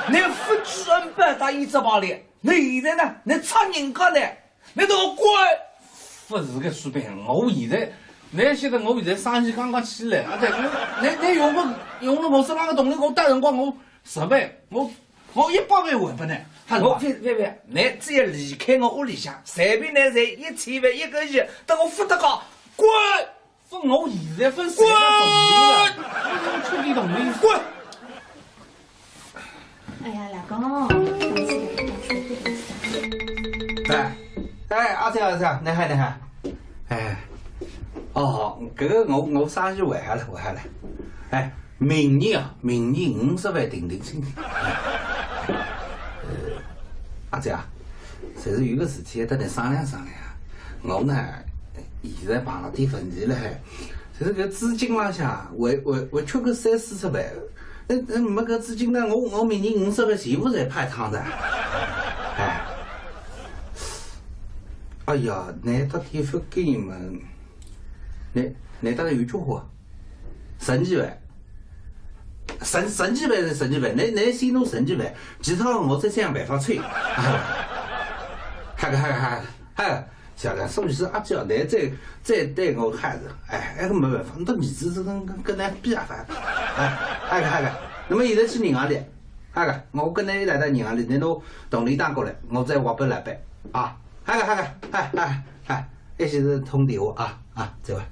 你不知恩不答一直跑来，你现在呢？你插人家呢？你都乖。
不是个水平，我现在。你晓得我现在生意刚刚起来，而且你用了我是那个动力，我带辰光我10万，我100万还不呢？
我别，你只要离开我屋里向，随便来赚1000万1个月，等我付得高，滚！
分我现在分3个动力了，我出地动力，滚！
哎呀，老公，
阿仔，你好，哎。哦，搿个我生意还下来，哎，明年50万定心的。阿姐啊，侪是有个事体要得来商量。我呢，现在碰了点问题了，就是搿资金浪向还缺个30-40万。那没搿资金呢，我明年50万全部侪派趟的。哎呀，那到地方给你们。你大概有句话，神几万，神几万是神几万，你心中神几万，其他我再想办法催。嗨，小梁，所以是阿娇，你再对我孩子，哎，那个没办法，你到儿子这跟咱比啊法。嗨，那么现在去银行里，我跟你来到银行里，你拿动力单过来，我再划拨来办啊。嗨，一些是通电话啊，这位。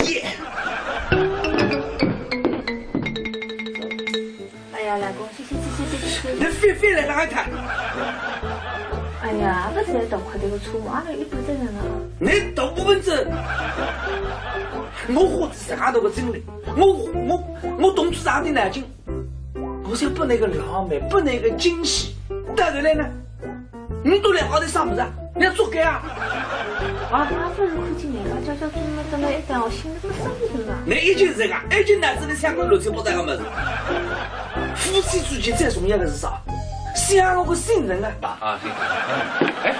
耶！
哎呀，老公，谢。
你飞来哪一趟？
哎呀，不是在动快这个车，阿拉1半责任了。
你动不分责？我花这啥多个精力，我动出啥的脑筋？我想不那个浪漫，不那个惊喜，带回来呢？你都两个在啥么子？你要做该啊！
啊，不是看见人家叫怎么一单，我心里不生气了。
你一句这个，一句脑子里想个乱七八糟个么子。夫妻之间最重要的是啥？相互信任啊！
哎，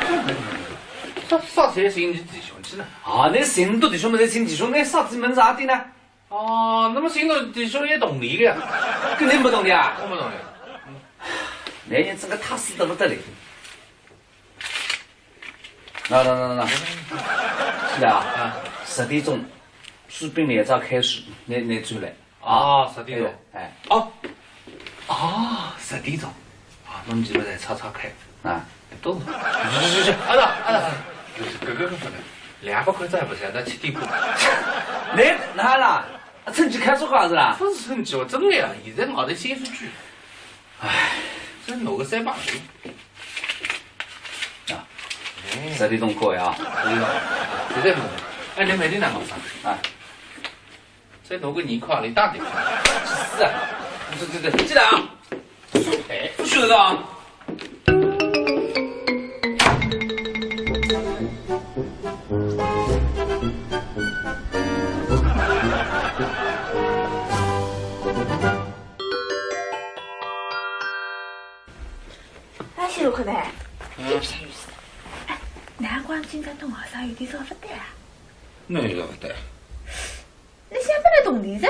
啥才信你弟兄去呢？
啊，你信多弟兄没得信弟兄，你啥子门啥的呢？
哦，那么信多弟兄也动力的呀？
跟你不动力啊？
我不动力。
男人这个踏实得不得了。那，是啊，10点钟，水兵连招开始，你转来
啊，10点钟，
哎，10
点钟，侬几个在吵开
啊，
都是，去，阿达，哥不能，200块再不行，那7点半，
你哪啦？趁机开出花是啦？
不是趁机，我真的呀，现在熬得显数据，哎，这弄个3把手。
10点钟过呀，
现在弄，哎，你每天拿多少啊？再弄个2块，你大点。
是啊，对，记得啊。哎，不许的啊。
哎，西路口的，有事。哎，难怪今朝同学生有点少不对啊。
哪有不对？
你想不来动力噻？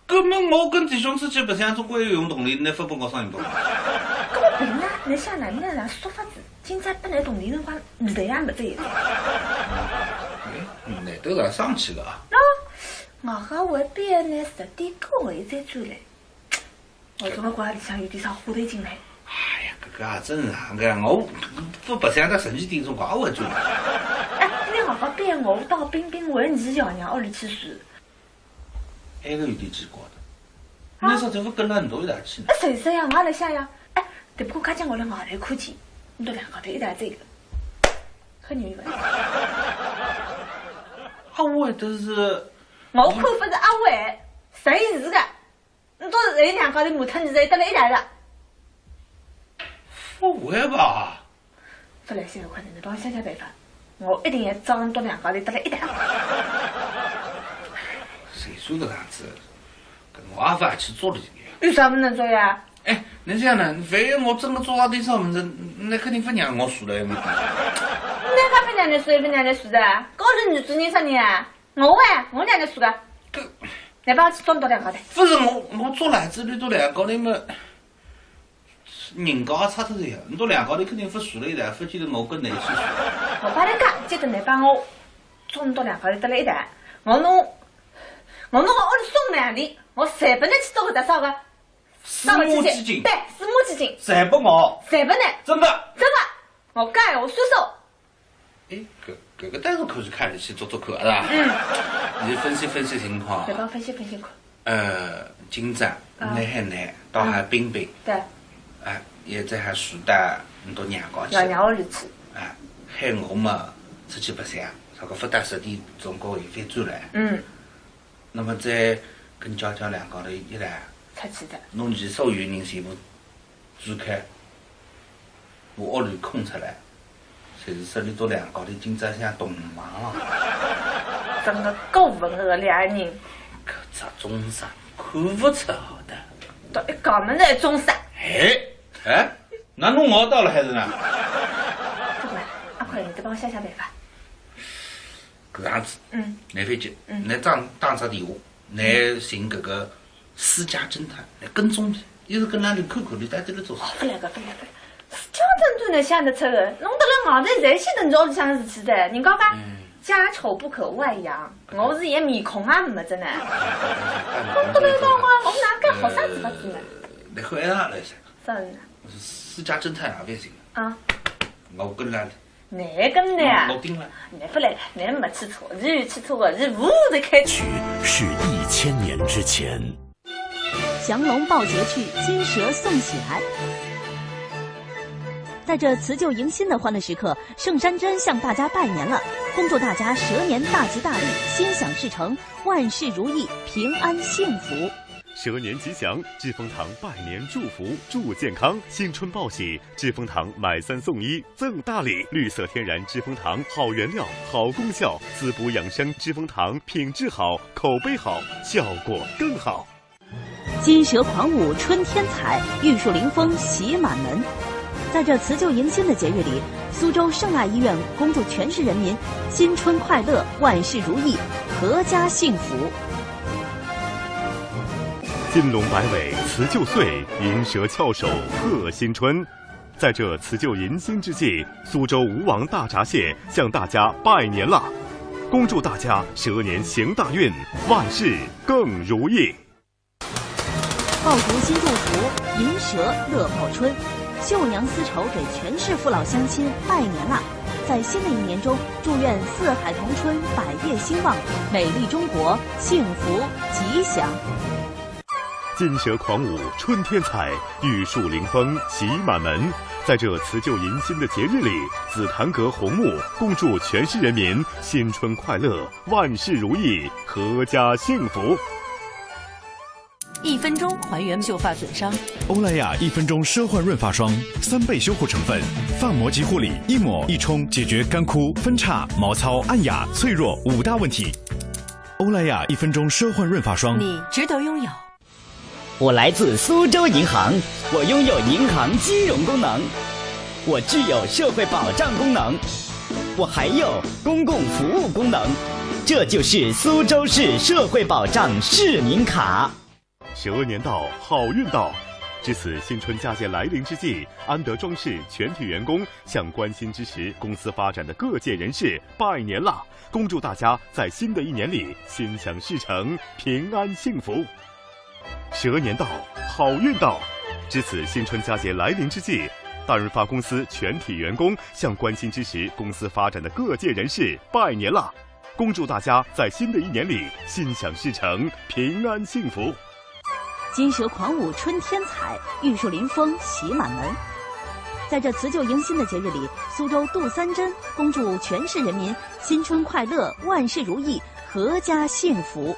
根本我跟弟兄出去白相，总归要用动力，你不帮我上一帮。
搿么凭呢？你想哪能让说法子？今朝不来动力辰光，你的也没这一个。
难得来上去了啊！
我和我边呢10点过后再转来。我总觉里向有点啥话头进来。
哎呀，搿个也正常个，我不白相到12点钟，我也会转。
哎，你好好边我到冰冰问你爷娘屋里去住。
埃个有点奇怪的，那时候怎么跟了很多一道去呢？
谁说呀？我也来想呀。哎，只不过看见我来外头看见，你都两个头一道这个，很牛个。
阿伟都是，
我看不是阿伟，谁是个？你都是人两高头木头，你才得了一台的。
不会吧？
不来现在快点，你帮我想想办法，我一定要找人到两高头得了一台。
谁说的样子？跟我阿爸去做了这
个。有啥不能做呀？
哎，你这样呢？万一我真的做到点啥么子，那肯定不让我输了，没得。
那还不让你输，不让你输的？高头女主人啥人啊？我让你输的。来帮我去装到两高头。
不是我做来子你到两高头嘛，人高差头这样，你到两高头肯定不输了一台，不记得我跟你去输。
我帮你讲，记得你帮我装到两高头得了一台，我弄我屋里送2钿，我才不能去做个啥个。
私募基金。
对，私募基金。
才不我。
才不能。
真的。
真的，我讲我说说。
哎，搿个单是可以看得起做看，是吧？你分析分析情况。
对，帮分析分析看。
今朝你海南到海冰冰。
对。
哎，现在还顺带你到娘家去。
娘屋里去。
哎，海我嘛出去白相，啥个不到10点钟过后又翻转来。那么再跟娇娇两高头一来。
出去的。
侬前所有人全部转开，我屋里空出来。侪是说你到两高头今朝像同忙了，
真的够文个两人。
搿只中山看不出好的，
到一讲么那中山。
哎，那侬我到了还是呢？
不管，阿快，你再帮我想想办法。
搿样子，来飞机，来打只电话，来寻搿个私家侦探来跟踪你，一直跟那里看看你到底在做啥。
不来。私家侦探能想得出个，弄得了外头侪晓得你屋里向事体的，人家讲家丑不可外扬，我是一面孔也没着呢。弄得了我哪敢好啥子法子呢？
你好爱啥来噻？
啥人？
私家侦探也不行
啊！
我跟那里。
你跟的呀？
我盯了。
你不来，你没去错，你有去错个，你无的开
去是1000年之前。
降龙抱节去，金蛇送喜来。在这辞旧迎新的欢乐时刻，盛山珍向大家拜年了，恭祝大家蛇年大吉大利，心想事成，万事如意，平安幸福。
蛇年吉祥，知蜂堂拜年祝福，祝健康，新春报喜，知蜂堂买3送1赠大礼，绿色天然知蜂堂好原料，好功效，滋补养生，知蜂堂品质好，口碑好，效果更好。
金蛇狂舞春天彩，玉树临风喜满门。在这辞旧迎新的节日里，苏州圣爱医院恭祝全市人民新春快乐，万事如意，阖家幸福。
金龙摆尾辞旧岁，银蛇翘首贺新春。在这辞旧迎新之际，苏州吴王大闸蟹向大家拜年了，恭祝大家蛇年行大运，万事更如意。
爆竹新祝福，银蛇乐报春。绣娘丝绸给全市父老乡亲拜年啦！在新的一年中，祝愿四海同春，百业兴旺，美丽中国幸福吉祥。
金蛇狂舞春天彩，玉树临风喜满门。在这辞旧迎新的节日里，紫檀阁红木恭祝全市人民新春快乐，万事如意，阖家幸福。
1分钟还原秀发损伤。
欧莱雅1分钟奢焕润发霜，3倍修护成分，发膜及护理，一抹一冲，解决干枯、分叉、毛糙、暗哑、脆弱5大问题。欧莱雅1分钟奢焕润发霜，
你值得拥有。
我来自苏州银行，我拥有银行金融功能，我具有社会保障功能，我还有公共服务功能，这就是苏州市社会保障市民卡。
蛇年到，好运到。至此，新春佳节来临之际，安德装饰全体员工向关心支持公司发展的各界人士拜年了，恭祝大家在新的一年里心想事成，平安幸福。蛇年到，好运到。至此，新春佳节来临之际，大润发公司全体员工向关心支持公司发展的各界人士拜年了，恭祝大家在新的一年里心想事成，平安幸福。
金蛇狂舞春天彩，玉树临风喜满门。在这辞旧迎新的节日里，苏州杜三珍恭祝全市人民新春快乐，万事如意，阖家幸福。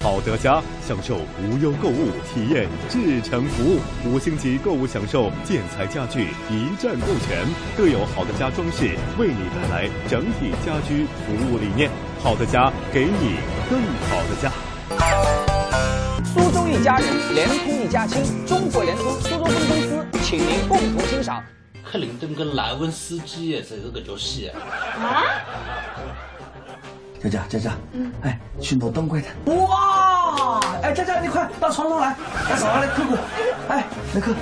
好德家享受无忧购物体验至诚服务，5星级购物享受建材家具一站购全，更有好德家装饰为你带来整体家居服务理念。好德家给你更好的家。
苏州一家人，联通一家亲，中国联通苏州分公司，请您共同欣赏。
克林顿跟莱文斯基才是搿条戏
啊！
佳佳，哎，去挪灯柜的。哇，哎，佳佳，你快到床头来，来上来看看。哎，那个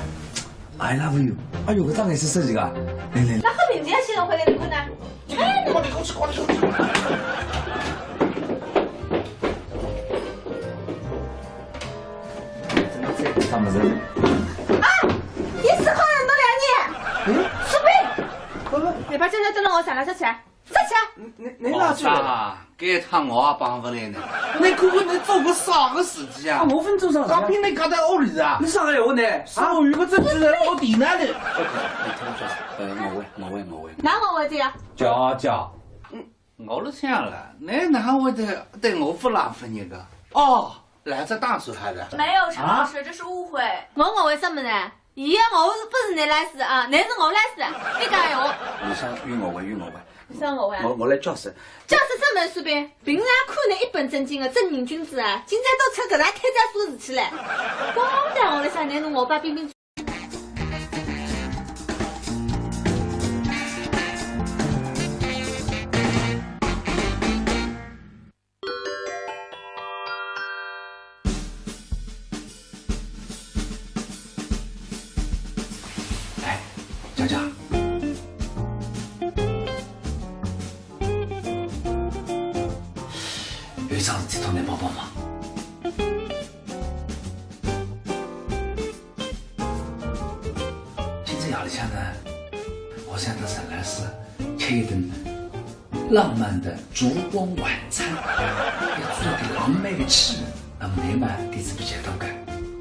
，I love you。哎呦，搿张颜色设计个，来。
那和明天洗了回来你看呢？
哎，你快点去。
上么子？
啊！你4块人都两年，苏菲，你把这等到我上来起来。
你哪去了？
这趟我也帮不来呢。
你看看你做过啥个事体啊？
我分做啥事？
我比你搞得恶劣啊！
你啥个话呢？
啊，我有个证据在我地那里。
我喂。
哪我的呀？
佳。
我都想了，你哪会对我不浪费一个？哦，来自大叔还的。
没有，陈老师，这是误会。
我为什么呢？伊我不是你来事啊，那是我来事。你讲话。
你想与我为。
你想我为？
我来教室。
教室上门随便，平常看你一本正经的正人君子啊，今朝都出搿大太杂说事体来，光当我来想拿我爸冰冰。
哎，佳佳。有一桩事体，能帮忙？今朝夜里向呢，我想到陈老师吃一顿浪漫的烛光晚餐，要做一个浪漫的气氛。那么你嘛，底子比较多的，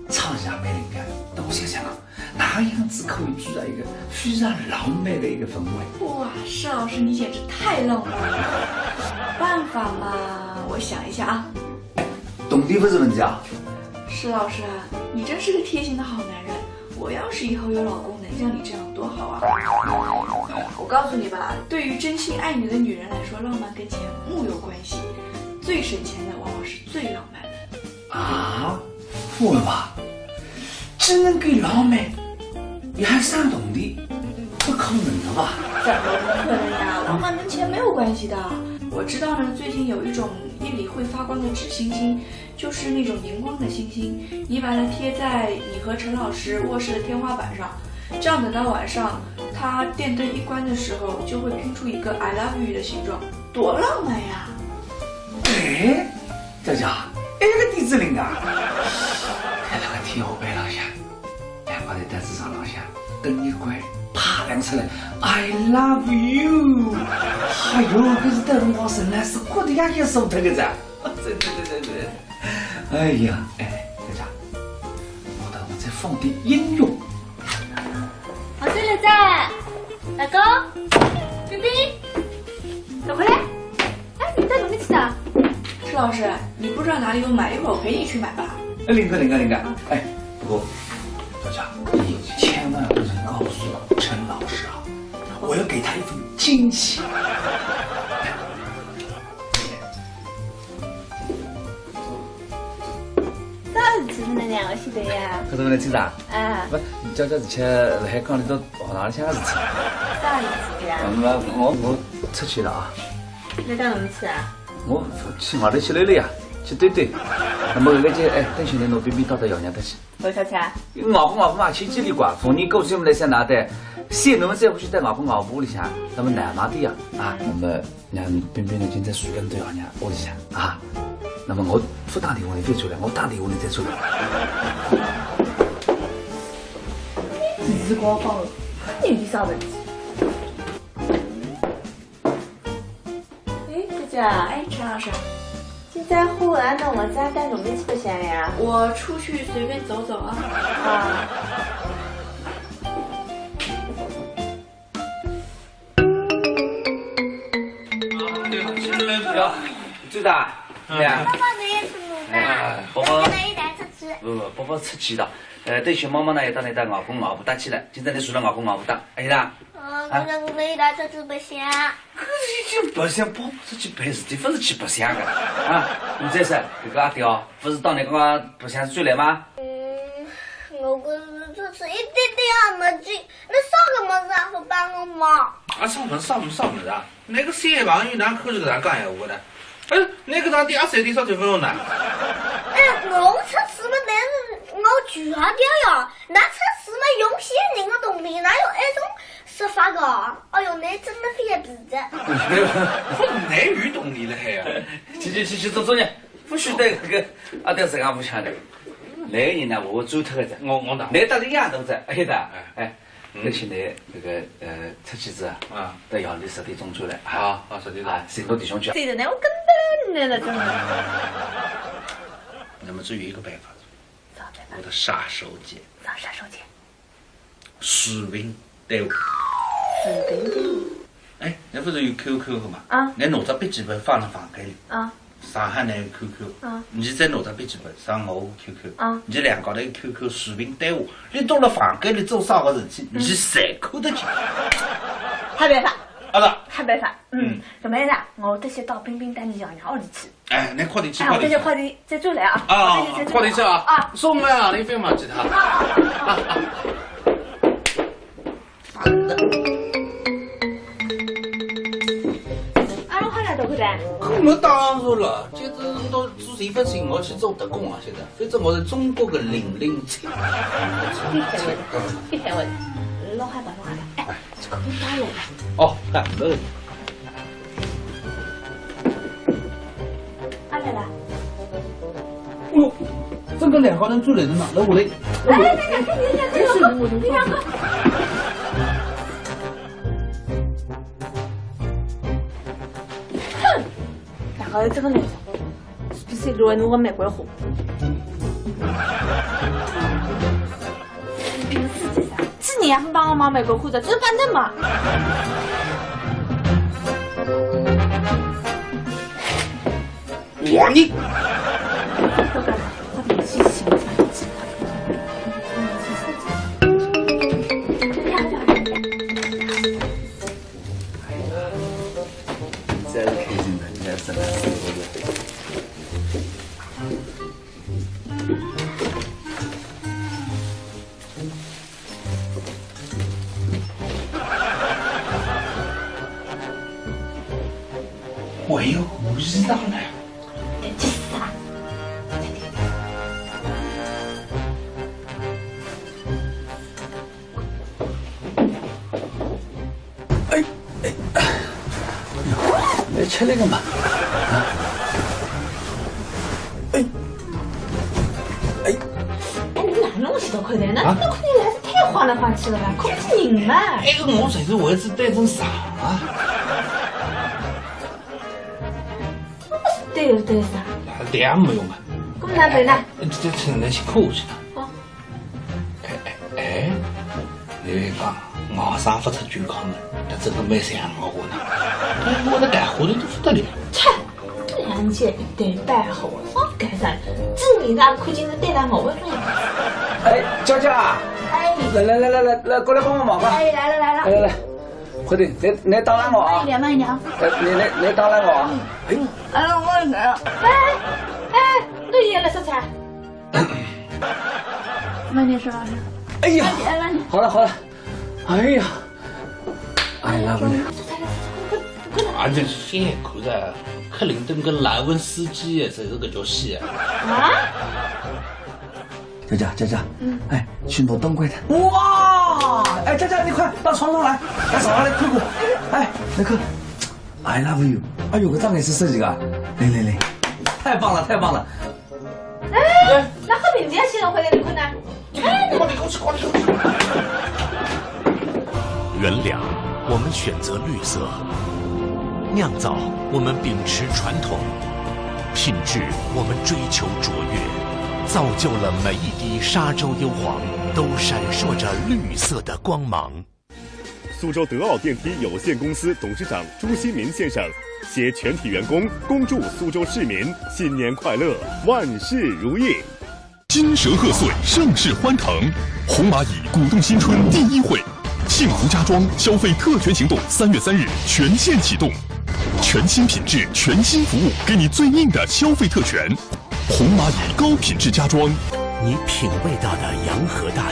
唱一下蛮灵感。但我想想啊，哪样子可以做到一个非常浪漫的一个氛围？
哇，施老师你简直太浪漫了！办法嘛，我想一下啊。
动地不是问题啊。
施老师啊，你真是个贴心的好男人。我要是以后有老公能像你这样多好啊！我告诉你吧，对于真心爱你的女人来说，浪漫跟钱木有关系，最省钱的往往是最浪漫的。
啊，会吧？只能给浪漫，也还上动地，不可能的吧？
怎么不可能呀？浪漫跟钱没有关系的。我知道呢，最近有一种夜里会发光的纸星星，就是那种荧光的星星，你把它贴在你和陈老师卧室的天花板上，这样等到晚上，他电灯一关的时候，就会拼出一个 I love you 的形状，多浪漫呀！
哎，佳佳，哎个点子灵啊！在那个天花板上向，两个在凳子上向，灯一关，啪亮出来 ，I love you！ 哎呦，可是等我神来是哭的呀，也受疼个噻！对。哎呀，哎，佳佳，我等我再放点音乐。
好，对了在，大哥，冰冰，走回来。哎，你到哪里去的？
施老老师，你不知道哪里有买，一会儿我陪你去买吧。
林哥，哎，不过小佳，你千万不能告诉陈老师啊，我要给他一份惊喜。
啥事体是那两个晓得呀？
可是我来听啥？
啊，
不，你叫之前辣海讲里头学堂里向个事体。
啥事体呀？
我出去了啊。
你到哪么去啊？
我去外头去溜溜呀，去堆堆。那么搿个就等兄弟侬便便到姚娘搭去。
为啥去啊？
外婆嘛去几里怪，逢年过节我们来想哪带，先侬们再回去带外婆屋里向，那么奶妈的呀啊，那么让便便呢今在住了到姚娘屋里向啊，那么我不打电话你再出来，我打电话你再出来。
自告帮我，有点啥问题？
姐，哎，陈老师，
现在户外呢，我家带侬们去白相呀？
我出去随便走走啊。
啊。
哟，最大，对呀。
爸爸这也是我的。
宝宝。
跟他一带出去。
宝宝出去了。对熊猫猫呢，也到那带外公外婆搭去了。今朝你住了外公外婆搭，哎啦。
跟着我们一带出去白相。
就白相，宝宝出去办事体，不是去白相的啊！你再说，这个阿刁不是到你刚刚白相追来吗？
我可是这次一点点也没进，那啥个么子也不帮我忙。
啊，啥么子啊？那个小朋友哪口这个哪讲闲话呢？哎，那个当第23点少9分钟呢？
哎，我出事嘛，但是我强调呀，那出事嘛用些人的动力，哪有一种说法个？哎呦，那真的非常皮的。
我哪有动力了还呀？
去做作业，不许带这个阿刁这样不抢的。那个人呢，我走脱个子，
我打。
来打个样都在，哎的，哎，那现在那个出去子啊，到夜里10点钟出来啊，10点钟，寻到弟兄去。
对的，那我根本来了，真的。
那么只有一个办法，我的杀手锏。
啥杀手锏？
视频对话。
视频对话。
哎，那不是有 QQ 的嘛？
啊。
你拿着笔记本放在房间里。
啊。
上海那个 QQ，你再拿着笔记本上我 QQ，你两高头 QQ 视频对话，你到了房间里做啥个事体，你谁看得见？
还办法？
啊是。
还办法？搿么样子，我得先到冰冰带你爷娘屋里去。
哎，你快点去，
我这些快点再转来啊！
快点去啊！
啊，
送我啊，你别忘记他。我当然了，就是到做这份事，我去做特工啊！现在，反正我是中国的007。
别喊我，老害怕，哎，这个别打了。
哦，打了。
阿来了。
哎呦，这个两个人住来的哪？来我来。
来，这是我的地方。好，这个来，必须落入我玫瑰花。这个世界上，几年也不帮我忙玫瑰花的，就是反正嘛。
我你。我有胡知道呢。
去死吧！
来吃那个嘛。
你哪弄起都可以的，那可能还是太晃来晃去了吧，控制人嘛。
哎，我才是为此带成啥啊？
对啥？
对也没用啊。
咁哪对呢？
这趁来去看去了。哎，你讲我上不出健康的，这真的蛮像我呢。我的干活的都不得了。
切，这样看起来一对白好的，干啥？证明他看起来对他某个重要。
哎，娇娇啊！
哎，
来，过来帮我忙吧！
哎，来，
快点，你打拦我啊！
慢一点啊！
你打拦我啊！
哎，我来了。哎，你也来说菜。慢点说。
哎呀，
慢点。
好了，哎呀，I love you。
俺这先看着克林顿跟莱文斯基才是个叫戏
啊！
佳佳，哎，去挪灯柜台。哇，哎，佳佳，你快到床头来扫来扣扣。哎，那个 I love you。哎呦，个张也是设计的，来，太棒了。
哎，那和平姐先回来的困难。哎，
快点。
原谅，我们选择绿色；酿造，我们秉持传统；品质，我们追求卓越。造就了每一滴沙洲幽黄都闪烁着绿色的光芒。
苏州德奥电梯有限公司董事长朱新民先生携全体员工恭祝苏州市民新年快乐，万事如意。
金蛇贺岁，盛世欢腾，红蚂蚁鼓动新春第1会，幸福家装消费特权行动3月3日全线启动，全新品质，全新服务，给你最硬的消费特权。红蚂蚁高品质家装，
你品味到的洋河大